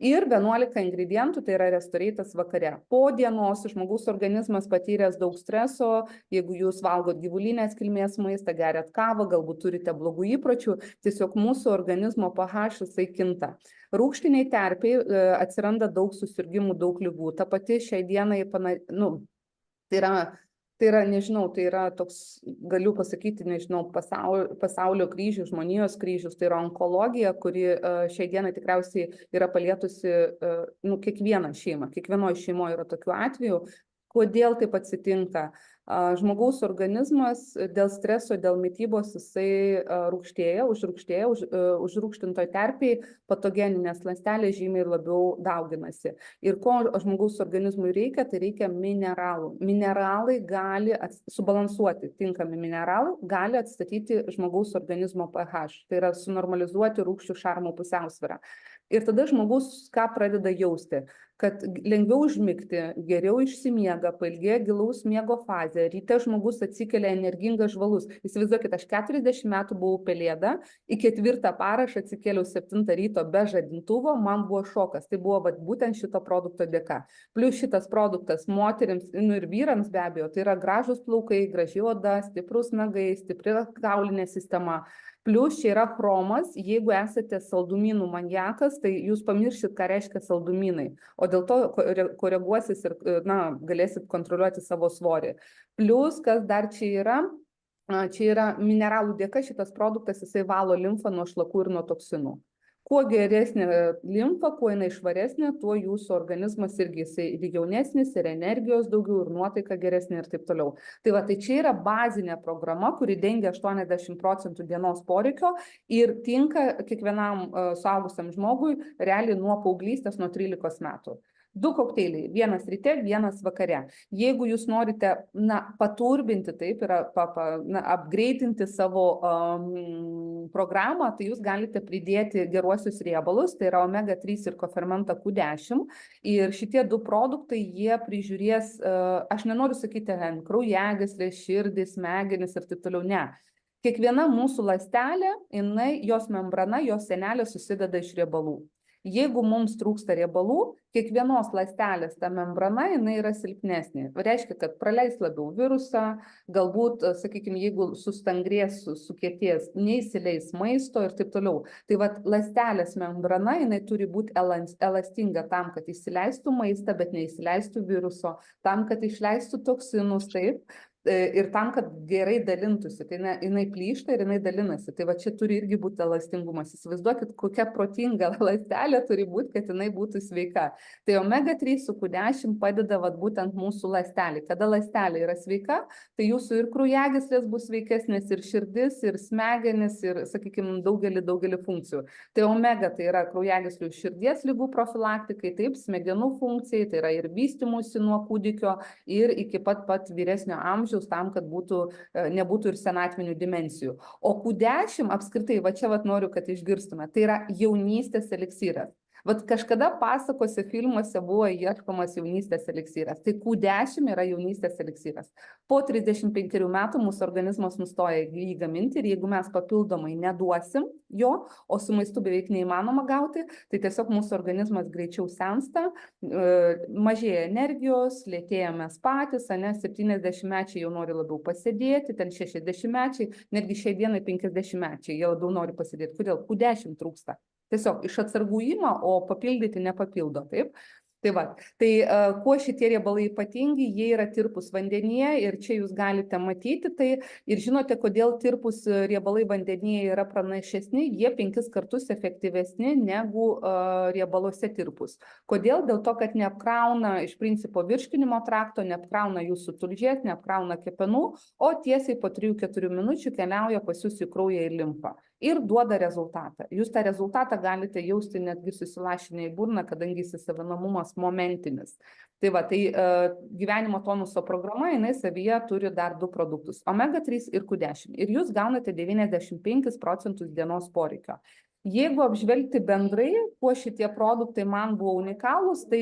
ir 11 ingredientų, tai yra restoreitas vakare. Po dienos žmogaus organizmas patyręs daug streso, jeigu jūs valgot gyvulinės kilmės maistą, geriat kavą, galbūt turite blogų įpročių, tiesiog mūsų organizmo pH jisai kinta. Rūgštiniai terpiai atsiranda daug susirgymų, daug ligų. Ta pati šiai dienai, tai yra, nežinau, tai yra toks, galiu pasakyti, nežinau, pasaulio kryžius, žmonijos kryžius, tai yra onkologija, kuri šiai dienai tikriausiai yra palietusi kiekvieną šeimą. Kiekvienoje šeimoje yra tokių atvejų. Kodėl taip atsitinka? Žmogaus organizmas dėl streso, dėl mitybos jisai rūgštėja, užrūgštintoj terpėj patogeninės ląstelės žymiai labiau dauginasi. Ir ko žmogaus organizmui reikia, tai reikia mineralų. Mineralai gali subalansuoti, tinkami mineralai gali atstatyti žmogaus organizmo pH, tai yra sunormalizuoti rūgščių šarmų pusiausvyrą. Ir tada žmogus ką pradeda jausti, kad lengviau užmigti, geriau išsimiega, pailgėja gilaus miego fazė, ryte žmogus atsikelia energingas, žvalus. Įsivaizduokit, aš 40 metų buvau pelėda, į 4 parą aš atsikėliau 7 ryto be žadintuvo, man buvo šokas. Tai buvo būtent šito produkto dėka. Plius šitas produktas moterims ir vyrams be abejo, tai yra gražus plaukai, graži oda, stiprus nagai, stipri kaulinė sistema. Plius čia yra chromas, jeigu esate saldumynų maniakas, tai jūs pamiršit, ką reiškia saldumynai, o dėl to koreguosis ir galėsit kontroliuoti savo svorį. Plius, kas dar čia yra, Čia yra mineralų dėka šitas produktas, jisai valo limfą nuo šlakų ir nuo toksinų. Kuo geresnė limfa, kuo jinai švaresnė, tuo jūsų organizmas irgi jisai ir jaunesnis, ir energijos daugiau, ir nuotaika geresnė ir taip toliau. Tai va, tai čia yra bazinė programa, kuri dengia 80% dienos poreikio ir tinka kiekvienam suaugusiam žmogui realiai nuo paauglystės, nuo 13 metų. 2 kokteiliai, vienas ryte, vienas vakare. Jeigu jūs norite, paturbinti, taip, upgradinti savo programą, tai jūs galite pridėti geruosius riebalus, tai yra omega 3 ir kofermentą Q10. Ir šitie 2 produktai, jie prižiūrės, aš nenoriu sakyti, kraujagyslės, širdis, smegenis ir taip toliau, ne. Kiekviena mūsų ląstelė, jos membrana, jos sienelė susideda iš riebalų. Jeigu mums trūksta riebalų, kiekvienos ląstelės ta membrana, jinai yra silpnesnė. Reiškia, kad praleis labiau virusą, galbūt, sakykime, jeigu sustangrės, sukietės, neįsileis maisto ir taip toliau. Tai vat ląstelės membrana, jinai turi būti elastinga tam, kad įsileistų maistą, bet neįsileistų viruso, tam, kad išleistų toksinus, taip. Ir tam, kad gerai dalintųsi, tai jinai plyšta ir jinai dalinasi. Tai va čia turi irgi būti elastingumas. Įsivaizduokit, kokia protinga ląstelė turi būti, kad jinai būtų sveika. Tai omega 3 su Q10 padeda būtent mūsų ląstelė. Kada ląstelė yra sveika, tai jūsų ir kraujagyslės bus sveikesnės, ir širdis, ir smegenis, ir, sakykime, daugelį funkcijų. Tai omega tai yra kraujagyslių širdies ligų profilaktikai, taip, smegenų funkcijai, tai yra ir vystymuisi nuo kūdikio ir iki pat vyresnio amžiaus, tam, kad nebūtų ir senatvinių dimensijų. O Q10 apskritai, va čia noriu, kad išgirstume, tai yra jaunystės eliksyras. Vat kažkada pasakose, filmuose buvo ieškomas jaunystės eliksyras. Tai Q10 yra jaunystės eliksyras. Po 35 metų mūsų organizmas nustoja jį gaminti ir jeigu mes papildomai neduosim jo, o su maistu beveik neįmanoma gauti, tai tiesiog mūsų organizmas greičiau sensta, mažėja energijos, lėtėja mes patys, 70-mečiai jau nori labiau pasėdėti, ten 60-mečiai, netgi šiai dienai 50-mečiai, jie labiau nori pasėdėti. Kodėl? Q10 trūksta. Tiesiog iš atsargų ima, o papildyti nepapildo, taip? Tai va, tai kuo šitie riebalai ypatingi, jie yra tirpus vandenyje ir čia jūs galite matyti tai ir žinote, kodėl tirpus riebalai vandenyje yra pranašesni, jie 5 kartus efektyvesni negu riebaluose tirpus. Kodėl? Dėl to, kad neapkrauna iš principo virškinimo trakto, neapkrauna jūsų tulžies, neapkrauna kepenų, o tiesiai po 3-4 minučių keliauja pas jūs į kraują ir limfą. Ir duoda rezultatą. Jūs tą rezultatą galite jausti netgi susilašinę į burną, kadangi įsisavinamumas momentinis. Tai va, tai gyvenimo tonuso programa, jinai savyje turi dar 2 produktus. Omega 3 ir Q10. Ir jūs gaunate 95% dienos poreikio. Jeigu apžvelgti bendrai, kuo šitie produktai man buvo unikalūs, tai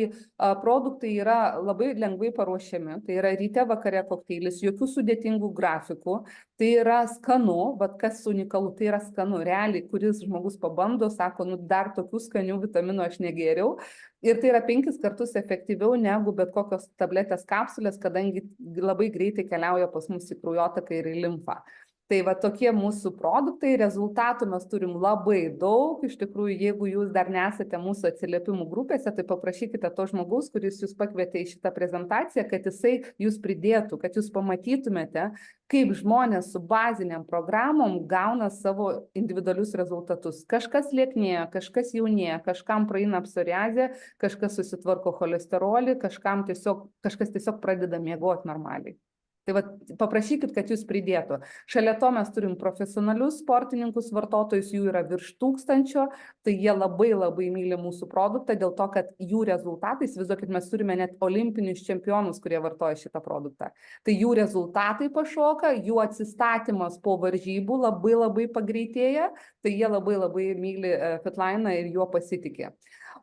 produktai yra labai lengvai paruošiami, tai yra ryte vakare kokteilis, jokių sudėtingų grafikų, tai yra skanu, bet kas unikalu, tai yra skanu, realiai, kuris žmogus pabando, sako, dar tokių skanių vitaminų aš negėriau. Ir tai yra 5 kartus efektyviau negu bet kokios tabletės kapsulės, kadangi labai greitai keliauja pas mus į kraujotaką ir į limfą. Tai va tokie mūsų produktai, rezultatų mes turim labai daug, iš tikrųjų, jeigu jūs dar nesate mūsų atsiliepimų grupėse, tai paprašykite to žmogaus, kuris jūs pakvietė į šitą prezentaciją, kad jisai jūs pridėtų, kad jūs pamatytumėte, kaip žmonės su baziniam programom gauna savo individualius rezultatus. Kažkas lieknėja, kažkas jaunėja, kažkam praeina psoriazė, kažkas susitvarko cholesterolį, kažkas tiesiog pradeda miegoti normaliai. Tai va, paprašykit, kad jūs pridėtų. Šalia to mes turim profesionalius sportininkus, vartotojus, jų yra virš 1000, tai jie labai myli mūsų produktą, dėl to, kad jų rezultatai, įsivaizduokit, mes turime net olimpinius čempionus, kurie vartoja šitą produktą. Tai jų rezultatai pašoka, jų atsistatymas po varžybų labai pagreitėja, tai jie labai myli Fitlainą ir juo pasitikė.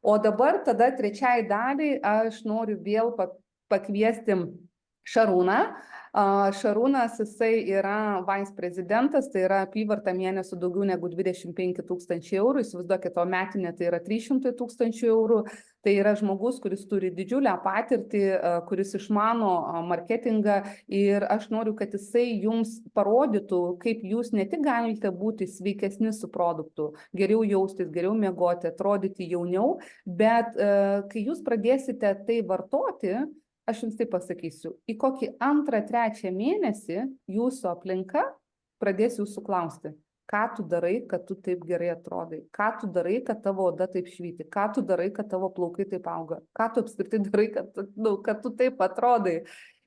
O dabar tada trečiai daliai aš noriu vėl pakviesti Šarūną. Šarūnas, jisai yra vice prezidentas, tai yra apyvarta mėnesio daugiau negu 25 000 eurų, įsivaizduokit, o metinė tai yra 300 000 eurų, tai yra žmogus, kuris turi didžiulę patirtį, kuris išmano marketingą ir aš noriu, kad jisai jums parodytų, kaip jūs ne tik galite būti sveikesni su produktu, geriau jaustis, geriau miegoti, atrodyti jauniau, bet kai jūs pradėsite tai vartoti, aš jums tai pasakysiu, į kokį 2-3 mėnesį jūsų aplinka pradės jūsų klausti, ką tu darai, kad tu taip gerai atrodai, ką tu darai, kad tavo oda taip švyti, ką tu darai, kad tavo plaukai taip auga, ką tu apskritai darai, kad tu taip atrodai.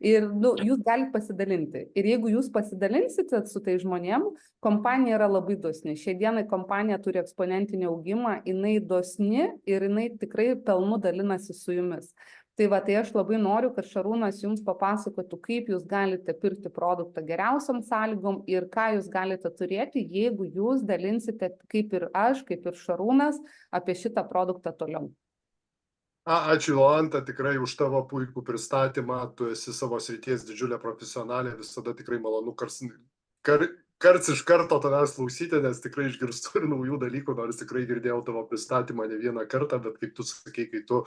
Ir jūs galite pasidalinti. Ir jeigu jūs pasidalinsite su tai žmonėm, kompanija yra labai dosni. Šiai dienai kompanija turi eksponentinį augimą, jinai dosni ir jinai tikrai pelnu dalinasi su jumis. Tai aš labai noriu, kad Šarūnas jums papasakotų, kaip jūs galite pirkti produktą geriausiam sąlygom ir ką jūs galite turėti, jeigu jūs dalinsite, kaip ir aš, kaip ir Šarūnas, apie šitą produktą toliau. Ačiū, Jolanta, tikrai už tavo puikų pristatymą. Tu esi savo srities didžiulė profesionalė, visada tikrai malonu karts iš karto tavęs klausyti, nes tikrai išgirstu ir naujų dalykų, nors tikrai girdėjau tavo pristatymą ne vieną kartą, bet kaip tu sakai, kai tu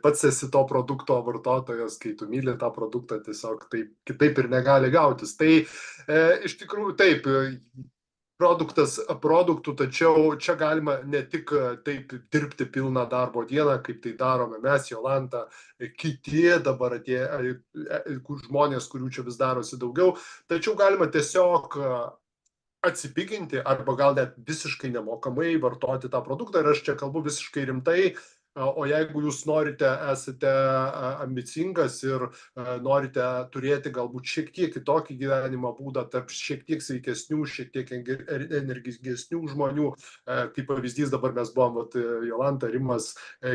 pats esi to produkto vartotojas, kai tu myli tą produktą, tiesiog taip, kitaip ir negali gautis. Tai iš tikrųjų taip, produktų, tačiau čia galima ne tik taip dirbti pilną darbo dieną, kaip tai darome mes, Jolanta, kiti dabar žmonės, kurių čia vis darosi daugiau, tačiau galima tiesiog atsipiginti arba gal net visiškai nemokamai vartoti tą produktą ir aš čia kalbu visiškai rimtai. O jeigu jūs esate ambicingas ir norite turėti galbūt šiek tiek kitokį gyvenimo būdą, tarp šiek tiek sveikesnių, šiek tiek energiškesnių žmonių, kaip pavyzdys dabar mes buvom, Jolanta, Rimas,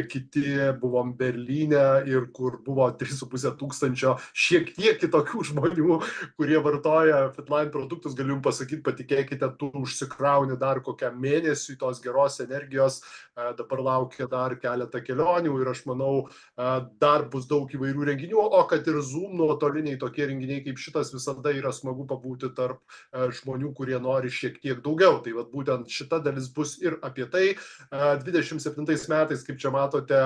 kiti buvom Berlyne ir kur buvo 3,5 tūkstančio šiek tiek kitokių žmonių, kurie vartoja Fitline produktus, galiu jums pasakyti, patikėkite, tu užsikrauni dar kokiam mėnesiui tos geros energijos, dabar laukia dar keletą kelionių ir aš manau, dar bus daug įvairių renginių, o kad ir Zoom nuotoliniai tokie renginiai kaip šitas visada yra smagu pabūti tarp žmonių, kurie nori šiek tiek daugiau. Tai būtent šita dalis bus ir apie tai. 27 metais, kaip čia matote,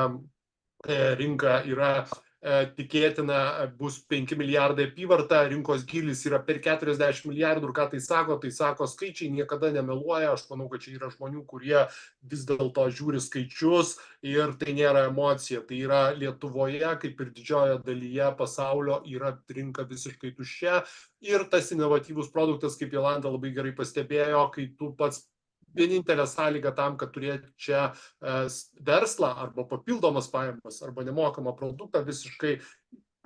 rinka yra tikėtina bus 5 milijardai apyvarta, rinkos gylis yra per 40 milijardų ir ką tai sako? Tai sako, skaičiai niekada nemeluoja, aš manau, kad čia yra žmonių, kurie vis dėlto žiūri skaičius ir tai nėra emocija, tai yra Lietuvoje, kaip ir didžiojo dalyje pasaulio, yra rinka visiškai tuščia ir tas inovatyvus produktas, kaip Jolanta labai gerai pastebėjo, kai tu pats vienintelė sąlyga tam, kad turėti čia verslą arba papildomas pajamas arba nemokamą produktą, visiškai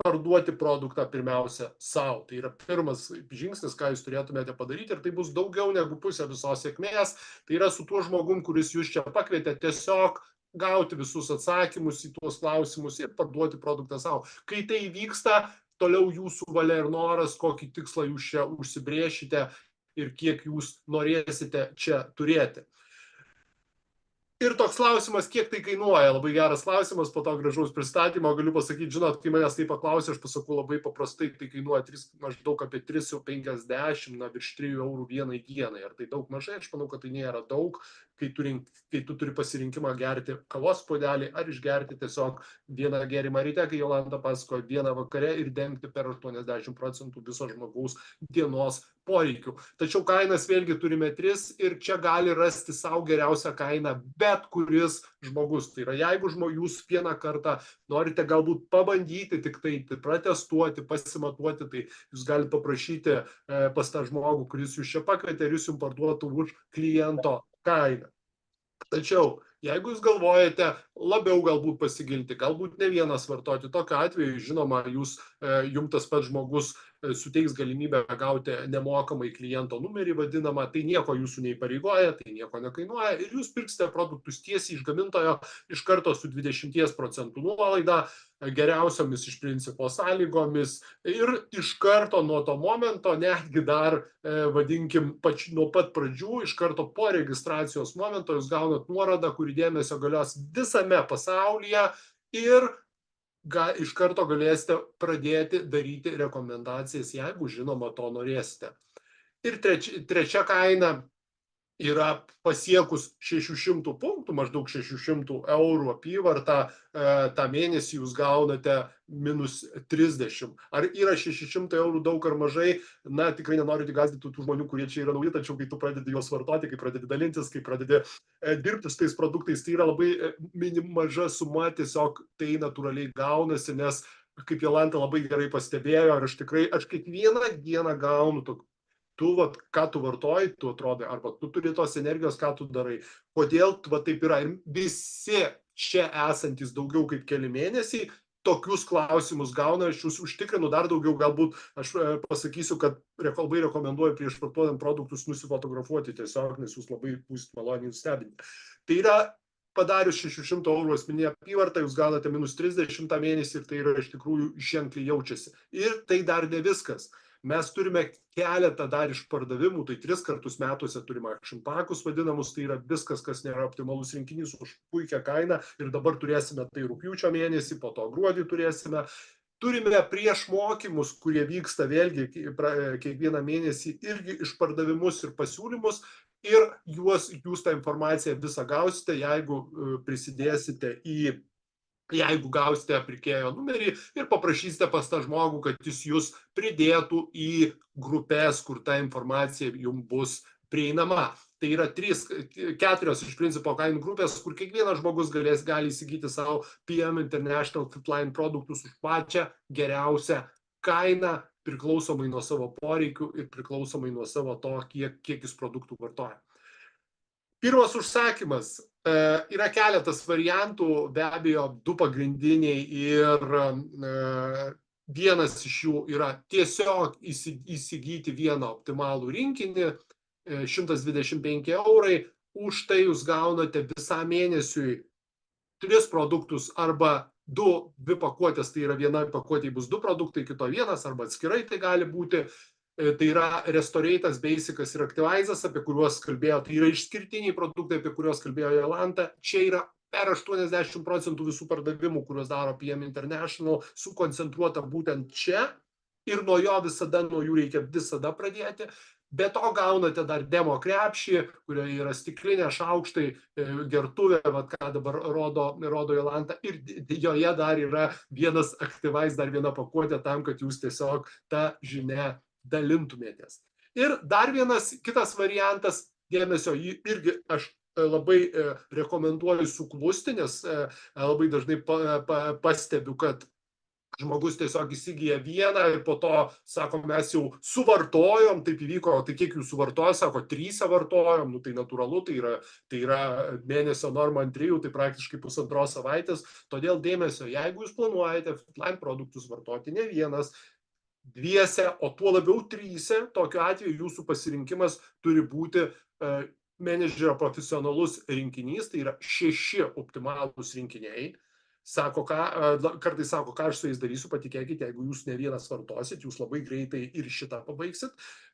parduoti produktą pirmiausia savo. Tai yra pirmas žingsnis, ką jūs turėtumėte padaryti ir tai bus daugiau negu pusė visos sėkmės. Tai yra su tuo žmogum, kuris jūs čia pakvietė, tiesiog gauti visus atsakymus į tuos klausimus ir parduoti produktą savo. Kai tai vyksta, toliau jūsų valia ir noras, kokį tikslą jūs čia užsibrėšite ir kiek jūs norėsite čia turėti. Ir toks klausimas, kiek tai kainuoja? Labai geras klausimas, po to gražaus pristatymo galiu pasakyti, žinot, kai manęs tai paklausė, aš pasakau labai paprastai, tai kainuoja maždaug apie 3,50, virš 3 eurų vienai dienai. Ar tai daug mažai? Aš manau, kad tai nėra daug, kai tu turi pasirinkimą gerti kavos puodelį ar išgerti tiesiog vieną gėrimą ryte, kai Jolanta pasakojo, dieną vakare ir dengti per 80% viso žmogaus dienos poreikių. Tačiau kainas vėlgi turime 3 ir čia gali rasti savo geriausią kainą bet kuris žmogus. Tai yra, jeigu jūs vieną kartą norite galbūt pabandyti, tik tai pratestuoti, pasimatuoti, tai jūs galite paprašyti pas tą žmogų, kuris jūs čia pakvietė ir jūs jums parduotų už kliento kainą. Tačiau, jeigu jūs galvojate labiau galbūt pasigilinti, galbūt ne vienas vartoti, tokiu atveju, žinoma, jums tas pats žmogus suteiks galimybę gauti nemokamai kliento numerį vadinamą, tai nieko jūsų neįpareigoja, tai nieko nekainuoja ir jūs pirksite produktus tiesiai iš gamintojo iš karto su 20% nuolaida, geriausiomis iš principo sąlygomis ir iš karto nuo to momento, netgi dar, vadinkim, nuo pat pradžių, iš karto po registracijos momento jūs gaunat nuorodą, kuri dėmesio galios visame pasaulyje ir iš karto galėsite pradėti daryti rekomendacijas, jeigu žinoma to norėsite. Ir trečia kaina yra pasiekus 600 punktų, maždaug 600 eurų apyvartą, tą mėnesį jūs gaunate minus 30. Ar yra 600 eurų daug ar mažai? Na, tikrai nenoriu gąsdinti tų žmonių, kurie čia yra nauji, tačiau kai tu pradedi juos vartoti, kai pradedi dalintis, kai pradedi dirbti su tais produktais, tai yra labai maža suma, tiesiog tai natūraliai gaunasi, nes, kaip Jolanta labai gerai pastebėjo, ir aš kiekvieną dieną gaunu tu, vat, ką tu vartoji, tu atrodai, arba tu turi tos energijos, ką tu darai, kodėl va taip yra. Ir visi čia esantys daugiau kaip keli mėnesiai tokius klausimus gauna, aš jūs užtikrinu dar daugiau, galbūt aš pasakysiu, kad labai rekomenduoju prieš vartojant produktus nusifotografuoti tiesiog, nes jūs labai būsit maloniai nustebinti. Tai yra padarius 600 eurų asmeninę apyvartą, jūs gaunate -30 mėnesį ir tai yra iš tikrųjų ženkliai jaučiasi. Ir tai dar ne viskas. Mes turime keletą dar išpardavimų, tai 3 kartus metuose turime action packus vadinamus, tai yra viskas, kas nėra optimalus rinkinys už puikią kainą ir dabar turėsime tai rugpjūčio mėnesį, po to gruodį turėsime. Turime prieš mokymus, kurie vyksta vėlgi kiekvieną mėnesį, irgi išpardavimus ir pasiūlymus ir jūs tą informaciją visą gausite, jeigu prisidėsite jeigu gausite pirkėjo numerį ir paprašysite pas tą žmogų, kad jis jūs pridėtų į grupės, kur ta informacija jums bus prieinama. Tai yra 4 iš principo kainų grupės, kur kiekvienas žmogus gali įsigyti savo PM International Fitline produktus už pačią geriausią kainą, priklausomai nuo savo poreikių ir priklausomai nuo savo to, kiek jis produktų vartoja. Pirmas užsakymas. Yra keletas variantų, be abejo, 2 pagrindiniai ir vienas iš jų yra tiesiog įsigyti vieną optimalų rinkinį, 125 eurai, už tai jūs gaunate visam mėnesiui 3 produktus arba 2 pakuotės, tai yra viena pakuotė bus 2 produktai, kito vienas arba atskirai tai gali būti. Tai yra Restoratas, Basicas ir Activize'as, apie kuriuos kalbėjo, tai yra išskirtiniai produktai, apie kuriuos kalbėjo Jolanta. Čia yra per 80% visų pardavimų, kuriuos daro PM International, sukoncentruota būtent čia ir nuo jų reikia visada pradėti. Be to gaunate dar demo krepšį, kurioje yra stiklinė, šaukštai, gertuvė, ką dabar rodo Jolanta, ir joje dar yra vienas Activize, dar viena pakuotė tam, kad jūs tiesiog tą žinią dalintumėtės. Ir dar vienas kitas variantas, dėmesio, jį irgi aš labai rekomenduoju suklusti, nes labai dažnai pastebiu, kad žmogus tiesiog įsigyja vieną ir po to sako, mes jau suvartojom, taip įvyko, tai kiek jūs suvartojo, sako, 3 vartojom, tai natūralu, tai yra mėnesio norma ant 3, tai praktiškai 1,5 savaitės, todėl dėmesio, jeigu jūs planuojate Fitline produktus vartoti ne vienas, 2, o tuo labiau 3, tokiu atveju jūsų pasirinkimas turi būti menedžerio profesionalus rinkinys, tai yra 6 optimalūs rinkiniai. Kartais sako, ką aš su jais darysiu, patikėkite, jeigu jūs ne vienas vartosit, jūs labai greitai ir šitą pabaigsit.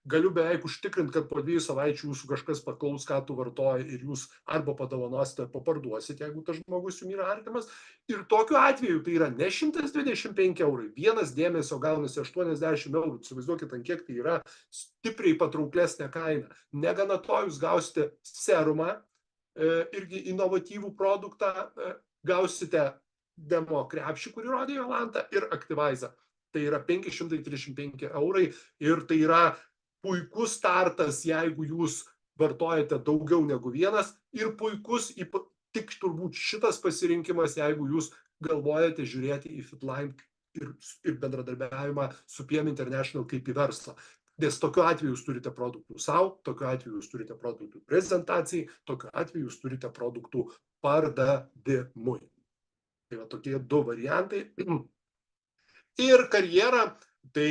Galiu beveik užtikrinti, kad po 2 savaičių jūsų kažkas paklaus, ką tu vartoji ir jūs arba padovanosite, arba parduosit, jeigu tas žmogus jums yra artimas. Ir tokiu atveju tai yra ne 125 eurai, vienas dėmesio gaunasi 80 eurų. Įsivaizduokit, ant kiek tai yra stipriai patrauklesnė kaina. Negana to, jūs gausite serumą, irgi inovatyvų produktą, gausite demo krepšį, kurį rodė Jolanta, ir Activize'ą. Tai yra 535 eurai ir tai yra puikus startas, jeigu jūs vartojate daugiau negu vienas, ir puikus, tik turbūt šitas pasirinkimas, jeigu jūs galvojate žiūrėti į Fitline ir bendradarbiavimą su PM International kaip į verslą. Nes tokiu atveju jūs turite produktų savo, tokiu atveju jūs turite produktų prezentacijai, tokiu atveju jūs turite produktų pardavimui. Tai va tokie 2 variantai. Ir karjera, tai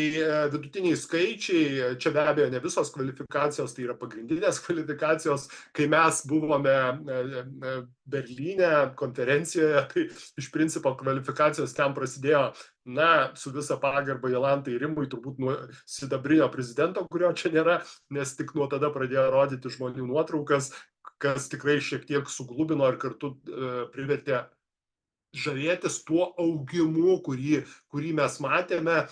vidutiniai skaičiai, čia be abejo ne visos kvalifikacijos, tai yra pagrindinės kvalifikacijos. Kai mes buvome Berlyne konferencijoje, tai iš principo kvalifikacijos ten prasidėjo, su visa pagarba Jolantai ir Rimui, turbūt nuo sidabrinio prezidento, kurio čia nėra, nes tik nuo tada pradėjo rodyti žmonių nuotraukas, kas tikrai šiek tiek suglubino ir kartu privertė žavėtis tuo augimu, kurį mes matėme,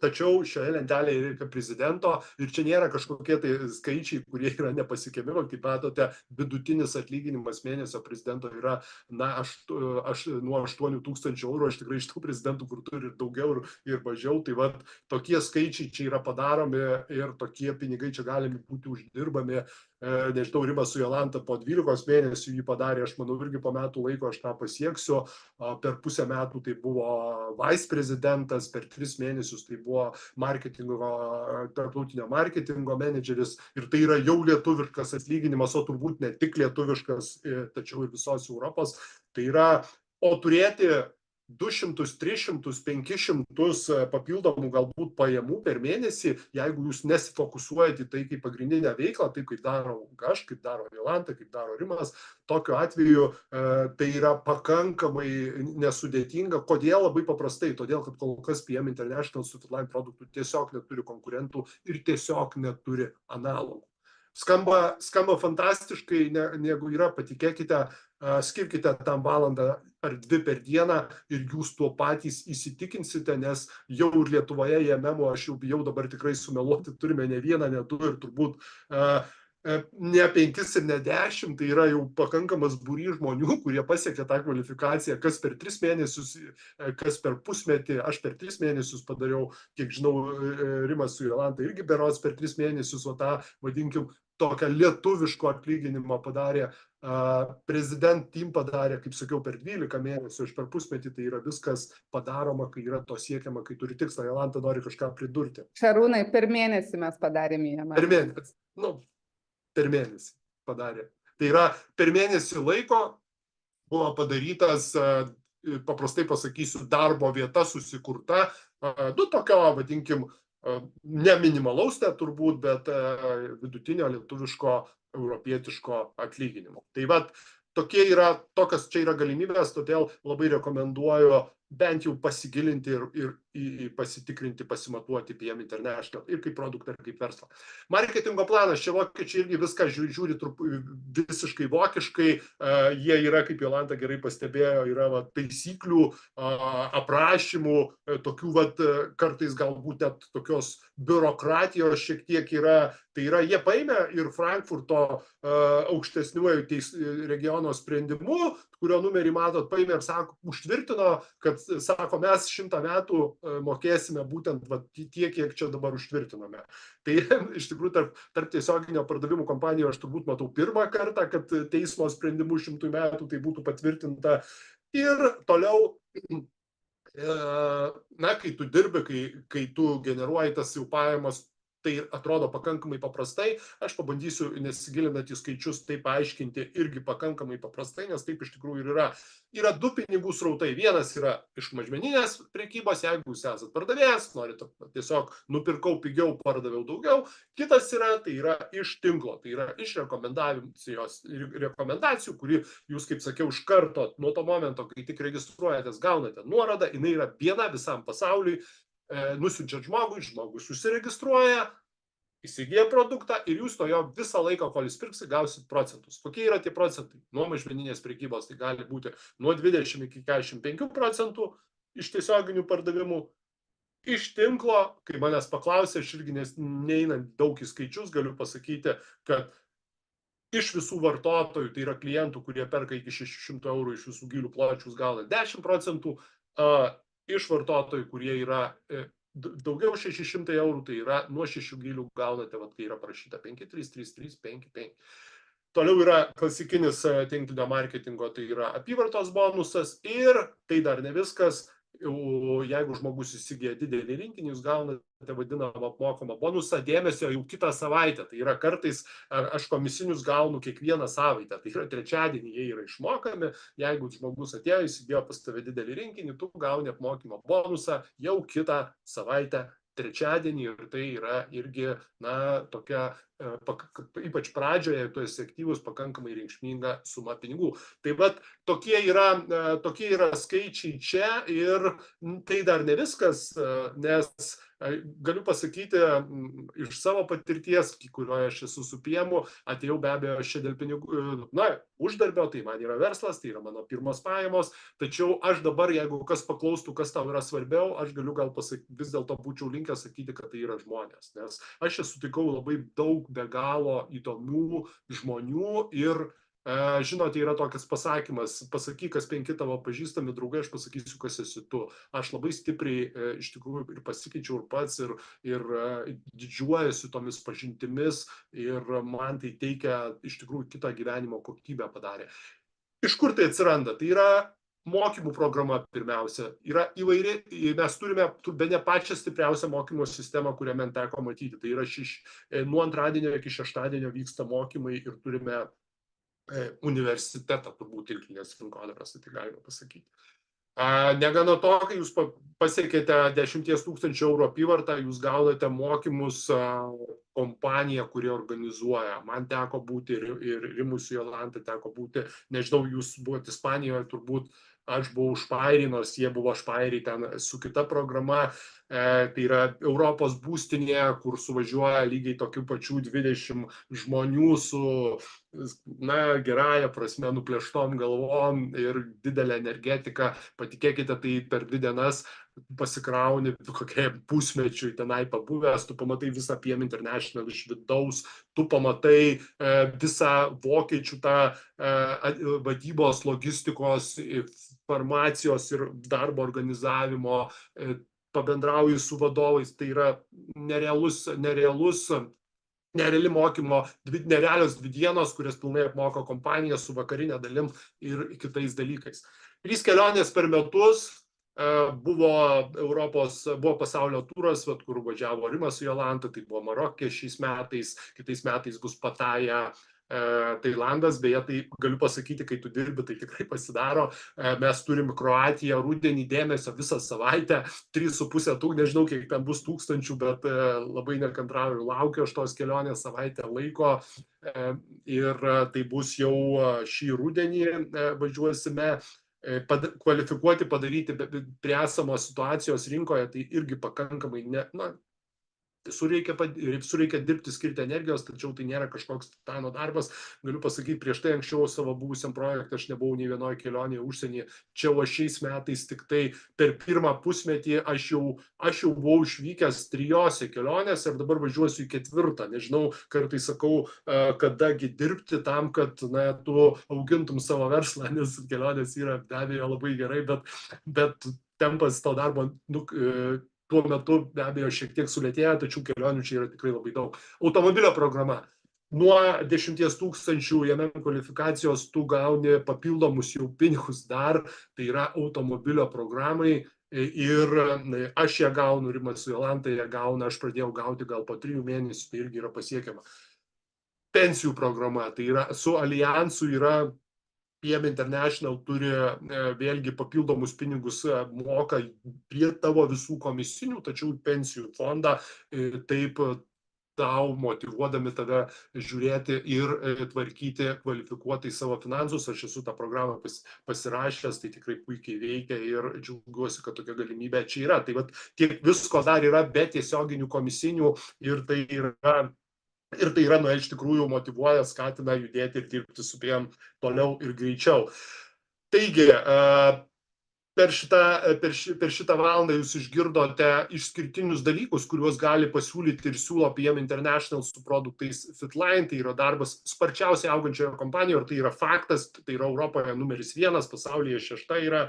tačiau šioje lentelėje reikia prezidento ir čia nėra kažkokie tai skaičiai, kurie yra nepasiekiami. Kaip matote, vidutinis atlyginimas mėnesio prezidento yra, aš nuo 8 000 eurų, aš tikrai iš tų prezidentų, kur turi ir daugiau ir mažiau, tai va, tokie skaičiai čia yra padaromi ir tokie pinigai čia gali būti uždirbami nežinau, Rimas su Jolanta po 12 mėnesių jį padarė, aš manau, irgi po metų laiko aš tą pasieksiu, per pusę metų tai buvo vice prezidentas, per 3 mėnesius tai buvo tarptautinio marketingo menedžeris ir tai yra jau lietuviškas atlyginimas, o turbūt ne tik lietuviškas, tačiau ir visos Europos. Tai yra, o turėti 200, 300, 500 papildomų galbūt pajamų per mėnesį, jeigu jūs nesifokusuojate į tai kaip pagrindinę veiklą, taip kaip daro aš, kaip daro Jolanta, kaip daro Rimas, tokiu atveju tai yra pakankamai nesudėtinga. Kodėl? Labai paprastai, todėl kad kol kas PM International su Fitline produktų tiesiog neturi konkurentų ir tiesiog neturi analogų. Skamba fantastiškai, negu yra, patikėkite, skirkite tam valandą ar 2 per dieną ir jūs tuo patys įsitikinsite, nes jau ir Lietuvoje JMM, aš jau bijau dabar tikrai sumeluoti, turime ne 1, ne 2 ir turbūt ne 5 ir ne 10, tai yra jau pakankamas būrys žmonių, kurie pasiekė tą kvalifikaciją, kas per 3 mėnesius, kas per pusmetį, aš per 3 mėnesius padariau, kiek žinau, Rimas su Jolanta irgi berods per 3 mėnesius, o tą, vadinkim, tokią lietuviško atlyginimą padarė, President Team padarė, kaip sakiau, per 12 mėnesių, per pusmetį, tai yra viskas padaroma, kai yra to siekiama, kai turi tikslą. Jolanta nori kažką pridurti. Šarūnai, per mėnesį mes padarėme jame. Per mėnesį padarė. Tai yra, per mėnesį laiko buvo padarytas, paprastai pasakysiu, darbo vieta susikurta, tokio, vadinkim, ne minimalaus turbūt, bet vidutinio lietuviško, europietiško atlyginimo. Tai vat, tokios čia yra galimybės, todėl labai rekomenduoju bent jau pasigilinti ir pasitikrinti, pasimatuoti PM International ir kaip produktą, ir kaip verslą. Marketingo planas, čia vokiečiai irgi viską žiūri visiškai vokiškai, jie yra, kaip Jolanta gerai pastebėjo, yra taisyklių, aprašymų, tokių kartais galbūt net tokios biurokratijos šiek tiek yra, tai yra, jie paėmė ir Frankfurto aukštesniuoju regiono sprendimu, kurio numerį matot, paėmė ir sako, užtvirtino, kad sako, mes 100 metų mokėsime būtent tiek, kiek čia dabar užtvirtinome. Tai iš tikrųjų tarp tiesioginio pardavimų kompanijų aš turbūt matau pirmą kartą, kad teismo sprendimu 100 metų tai būtų patvirtinta. Ir toliau, kai tu dirbi, kai tu generuoji tas jau pajamas, tai atrodo pakankamai paprastai, aš pabandysiu nesigilinant į skaičius tai paaiškinti irgi pakankamai paprastai, nes taip iš tikrųjų ir yra. Yra 2 pinigų srautai. Vienas yra iš mažmeninės prekybos, jeigu jūs esat pardavėjas, norite tiesiog nupirkau pigiau, pardaviau daugiau. Kitas yra, tai yra iš tinklo, tai yra iš rekomendacijų, kuri jūs, kaip sakiau, iš karto nuo to momento, kai tik registruojatės, gaunate nuorodą, jinai yra viena visam pasauliui. Nusiunčiat žmogui susiregistruoja, įsigyja produktą ir jūs to jo visą laiką, kol jis pirksi, gausit procentus. Kokie yra tie procentai? Nuo mažmeninės prekybos tai gali būti nuo 20 iki 45% iš tiesioginių pardavimų. Iš tinklo, kai manęs paklausė, aš irgi neinant daug į skaičius, galiu pasakyti, kad iš visų vartotojų, tai yra klientų, kurie perka iki 600 eurų iš visų gilių pločių, jūs gauna 10%, iš vartotojų, kurie yra daugiau 600 eurų, tai yra nuo 6 gilių gaunate, kai yra parašyta 5, 3, 3, 3, 5, 5. Toliau yra klasikinis tinklinio marketingo, tai yra apyvartos bonusas ir tai dar ne viskas. Jeigu žmogus įsigyja didelį rinkinį, jūs gaunate vadinamą apmokamą bonusą dėmesio jau kitą savaitę. Tai yra kartais aš komisinius gaunu kiekvieną savaitę. Tai yra trečiadienį jie yra išmokami. Jeigu žmogus atėjo, įsigijo pas tave didelį rinkinį, tu gauni apmokymo bonusą jau kitą savaitę trečiadienį ir tai yra irgi, tokia, ypač pradžioje, tu esi aktyvus, pakankamai reikšminga suma pinigų. Tai vat tokie yra skaičiai čia ir tai dar ne viskas, nes galiu pasakyti iš savo patirties, kurioje aš esu su PM-u, atėjau be abejo čia dėl pinigų, uždarbio, tai man yra verslas, tai yra mano pirmos pajamos, tačiau aš dabar, jeigu kas paklaustų, kas tau yra svarbiau, aš galiu gal vis dėlto būčiau linkęs sakyti, kad tai yra žmonės, nes aš sutikau labai daug be galo įdomių žmonių ir Žinote, yra tokias pasakymas, pasakyk, kas 5 tavo pažįstami draugai, aš pasakysiu, kas esi tu. Aš labai stipriai iš tikrųjų ir pasikeičiau ir pats, ir didžiuojasi tomis pažintimis, ir man tai teikia iš tikrųjų kitą gyvenimo kokybę padarė. Iš kur tai atsiranda? Tai yra mokymų programa pirmiausia. Yra įvairi, mes turime bene pačią stipriausią mokymo sistemą, kurią man teko matyti. Tai yra nuo antradienio iki šeštadienio vyksta mokymai ir turime universitetą, turbūt tinklinės rinkodaros, tai galima pasakyti. Negana to, kai jūs pasiekėte 10 000 eurų apyvartą, jūs gaunate mokymus kompaniją, kuri organizuoja. Man teko būti ir Rimui su Jolanta teko būti, nežinau, jūs buvote Ispanijoje, turbūt aš buvau Špairį, nors jie buvo Špairį ten su kita programa. Tai yra Europos būstinė, kur suvažiuoja lygiai tokių pačių 20 žmonių su, na, gerąja prasme, nuplėštom galvom ir didelė energetika. Patikėkite, tai per 2 dienas pasikrauni kokie pusmečiui tenai pabuvęs, tu pamatai visą PM International iš vidaus, tu pamatai visą vokiečių tą vadybos, logistikos, farmacijos ir darbo organizavimo, pabendrauji su vadovais, tai yra nerealios 2 dienos, kurias pilnai apmoko kompanija su vakarinė dalim ir kitais dalykais. 3 kelionės per metus buvo pasaulio turas, kur važiavo Rimas su Jolanta, tai buvo Marokė šiais metais, kitais metais bus Pataja, Tailandas, beje, tai galiu pasakyti, kai tu dirbi, tai tikrai pasidaro. Mes turim Kroatiją rudenį dėmesio visą savaitę, 3,5 tūkstančių, nežinau, kiek ten bus tūkstančių, bet labai nekantrauju, laukiu aš tos kelionės savaitę laiko. Ir tai bus jau šį rudenį važiuosime. Kvalifikuoti, padaryti prie esamos situacijos rinkoje, tai irgi pakankamai reikia dirbti, skirti energijos, tačiau tai nėra kažkoks titano darbas. Galiu pasakyti, prieš tai anksčiau savo buvusiam projektui aš nebuvau nei vienoje kelionėje užsienyje. Čia šiais metais tik tai per pirmą pusmetį aš jau buvau išvykęs 3 kelionėse ir dabar važiuosiu į 4. Nežinau, kartais sakau, kadagi dirbti tam, kad tu augintum savo verslą, nes kelionės yra be abejo labai gerai, bet tempas to darbo tuo metu be abejo šiek tiek sulėtėjo, tačiau kelionių čia yra tikrai labai daug. Automobilio programa. Nuo 10 000 jame kvalifikacijos tu gauni papildomus jau pinigus dar, tai yra automobilio programai. Ir aš ją gaunu, Rimas su Jolanta ją gauna, aš pradėjau gauti gal po 3 mėnesių, tai irgi yra pasiekiama. Pensijų programa, tai yra su Alliansu yra PM International turi vėlgi papildomus pinigus moka prie tavo visų komisinių, tačiau pensijų fondą taip tau motyvuodami tave žiūrėti ir tvarkyti kvalifikuotai savo finansus. Aš esu tą programą pasirašęs, tai tikrai puikiai veikia ir džiaugiuosi, kad tokia galimybė čia yra. Tai vat tiek visko dar yra be tiesioginių komisinių ir tai yra, iš tikrųjų motyvuoja, skatina judėti ir dirbti su PM toliau ir greičiau. Taigi, per šitą valandą jūs išgirdote išskirtinius dalykus, kuriuos gali pasiūlyti ir siūlo PM International su produktais Fitline. Tai yra darbas sparčiausiai augančioje kompanijoje, ir tai yra faktas, tai yra Europoje numeris 1, pasaulyje 6 yra.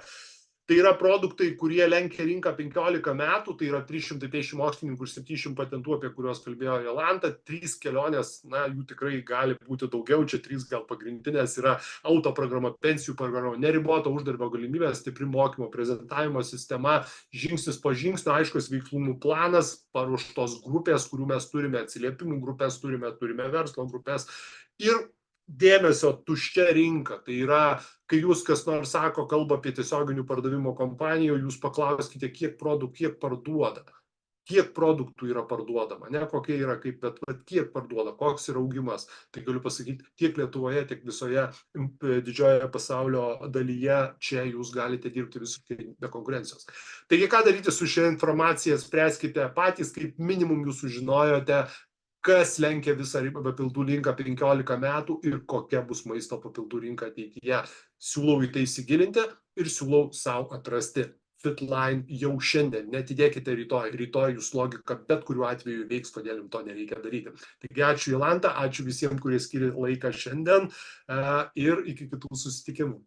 Tai yra produktai, kurie lenkia rinką 15 metų, tai yra 350 mokslininkų ir 700 patentų, apie kuriuos kalbėjo Jolanta, 3 kelionės, jų tikrai gali būti daugiau, čia 3 gal pagrindinės yra auto programa, pensijų programa, neriboto uždarbio galimybės, stipri mokymo prezentavimo sistema, žingsnis po žingsnio, aiškus veiklumų planas, paruoštos grupės, kurių mes turime, atsiliepimų grupės turime verslo grupės ir dėmesio tuščia rinka. Tai yra, kai jūs kas nors sako, kalba apie tiesioginių pardavimo kompanijų, jūs paklauskite, kiek parduoda, kiek produktų yra parduodama, ne kokie yra kaip, bet kiek parduoda, koks yra augimas. Tai galiu pasakyti, tiek Lietuvoje, tiek visoje didžiojoje pasaulio dalyje, čia jūs galite dirbti visiškai be konkurencijos. Taigi, ką daryti su šia informacija, spręskite patys, kaip minimum jūs sužinojote, kas lenkia visą papildų rinką 15 metų ir kokia bus maisto papildų rinka ateityje. Siūlau į tai įsigilinti ir siūlau savo atrasti Fitline jau šiandien, netidėkite rytoj jūs logika bet kuriuo atveju veiks, kodėl jums to nereikia daryti. Taigi ačiū Jolanta, ačiū visiems, kurie skiria laiką šiandien ir iki kitų susitikimų.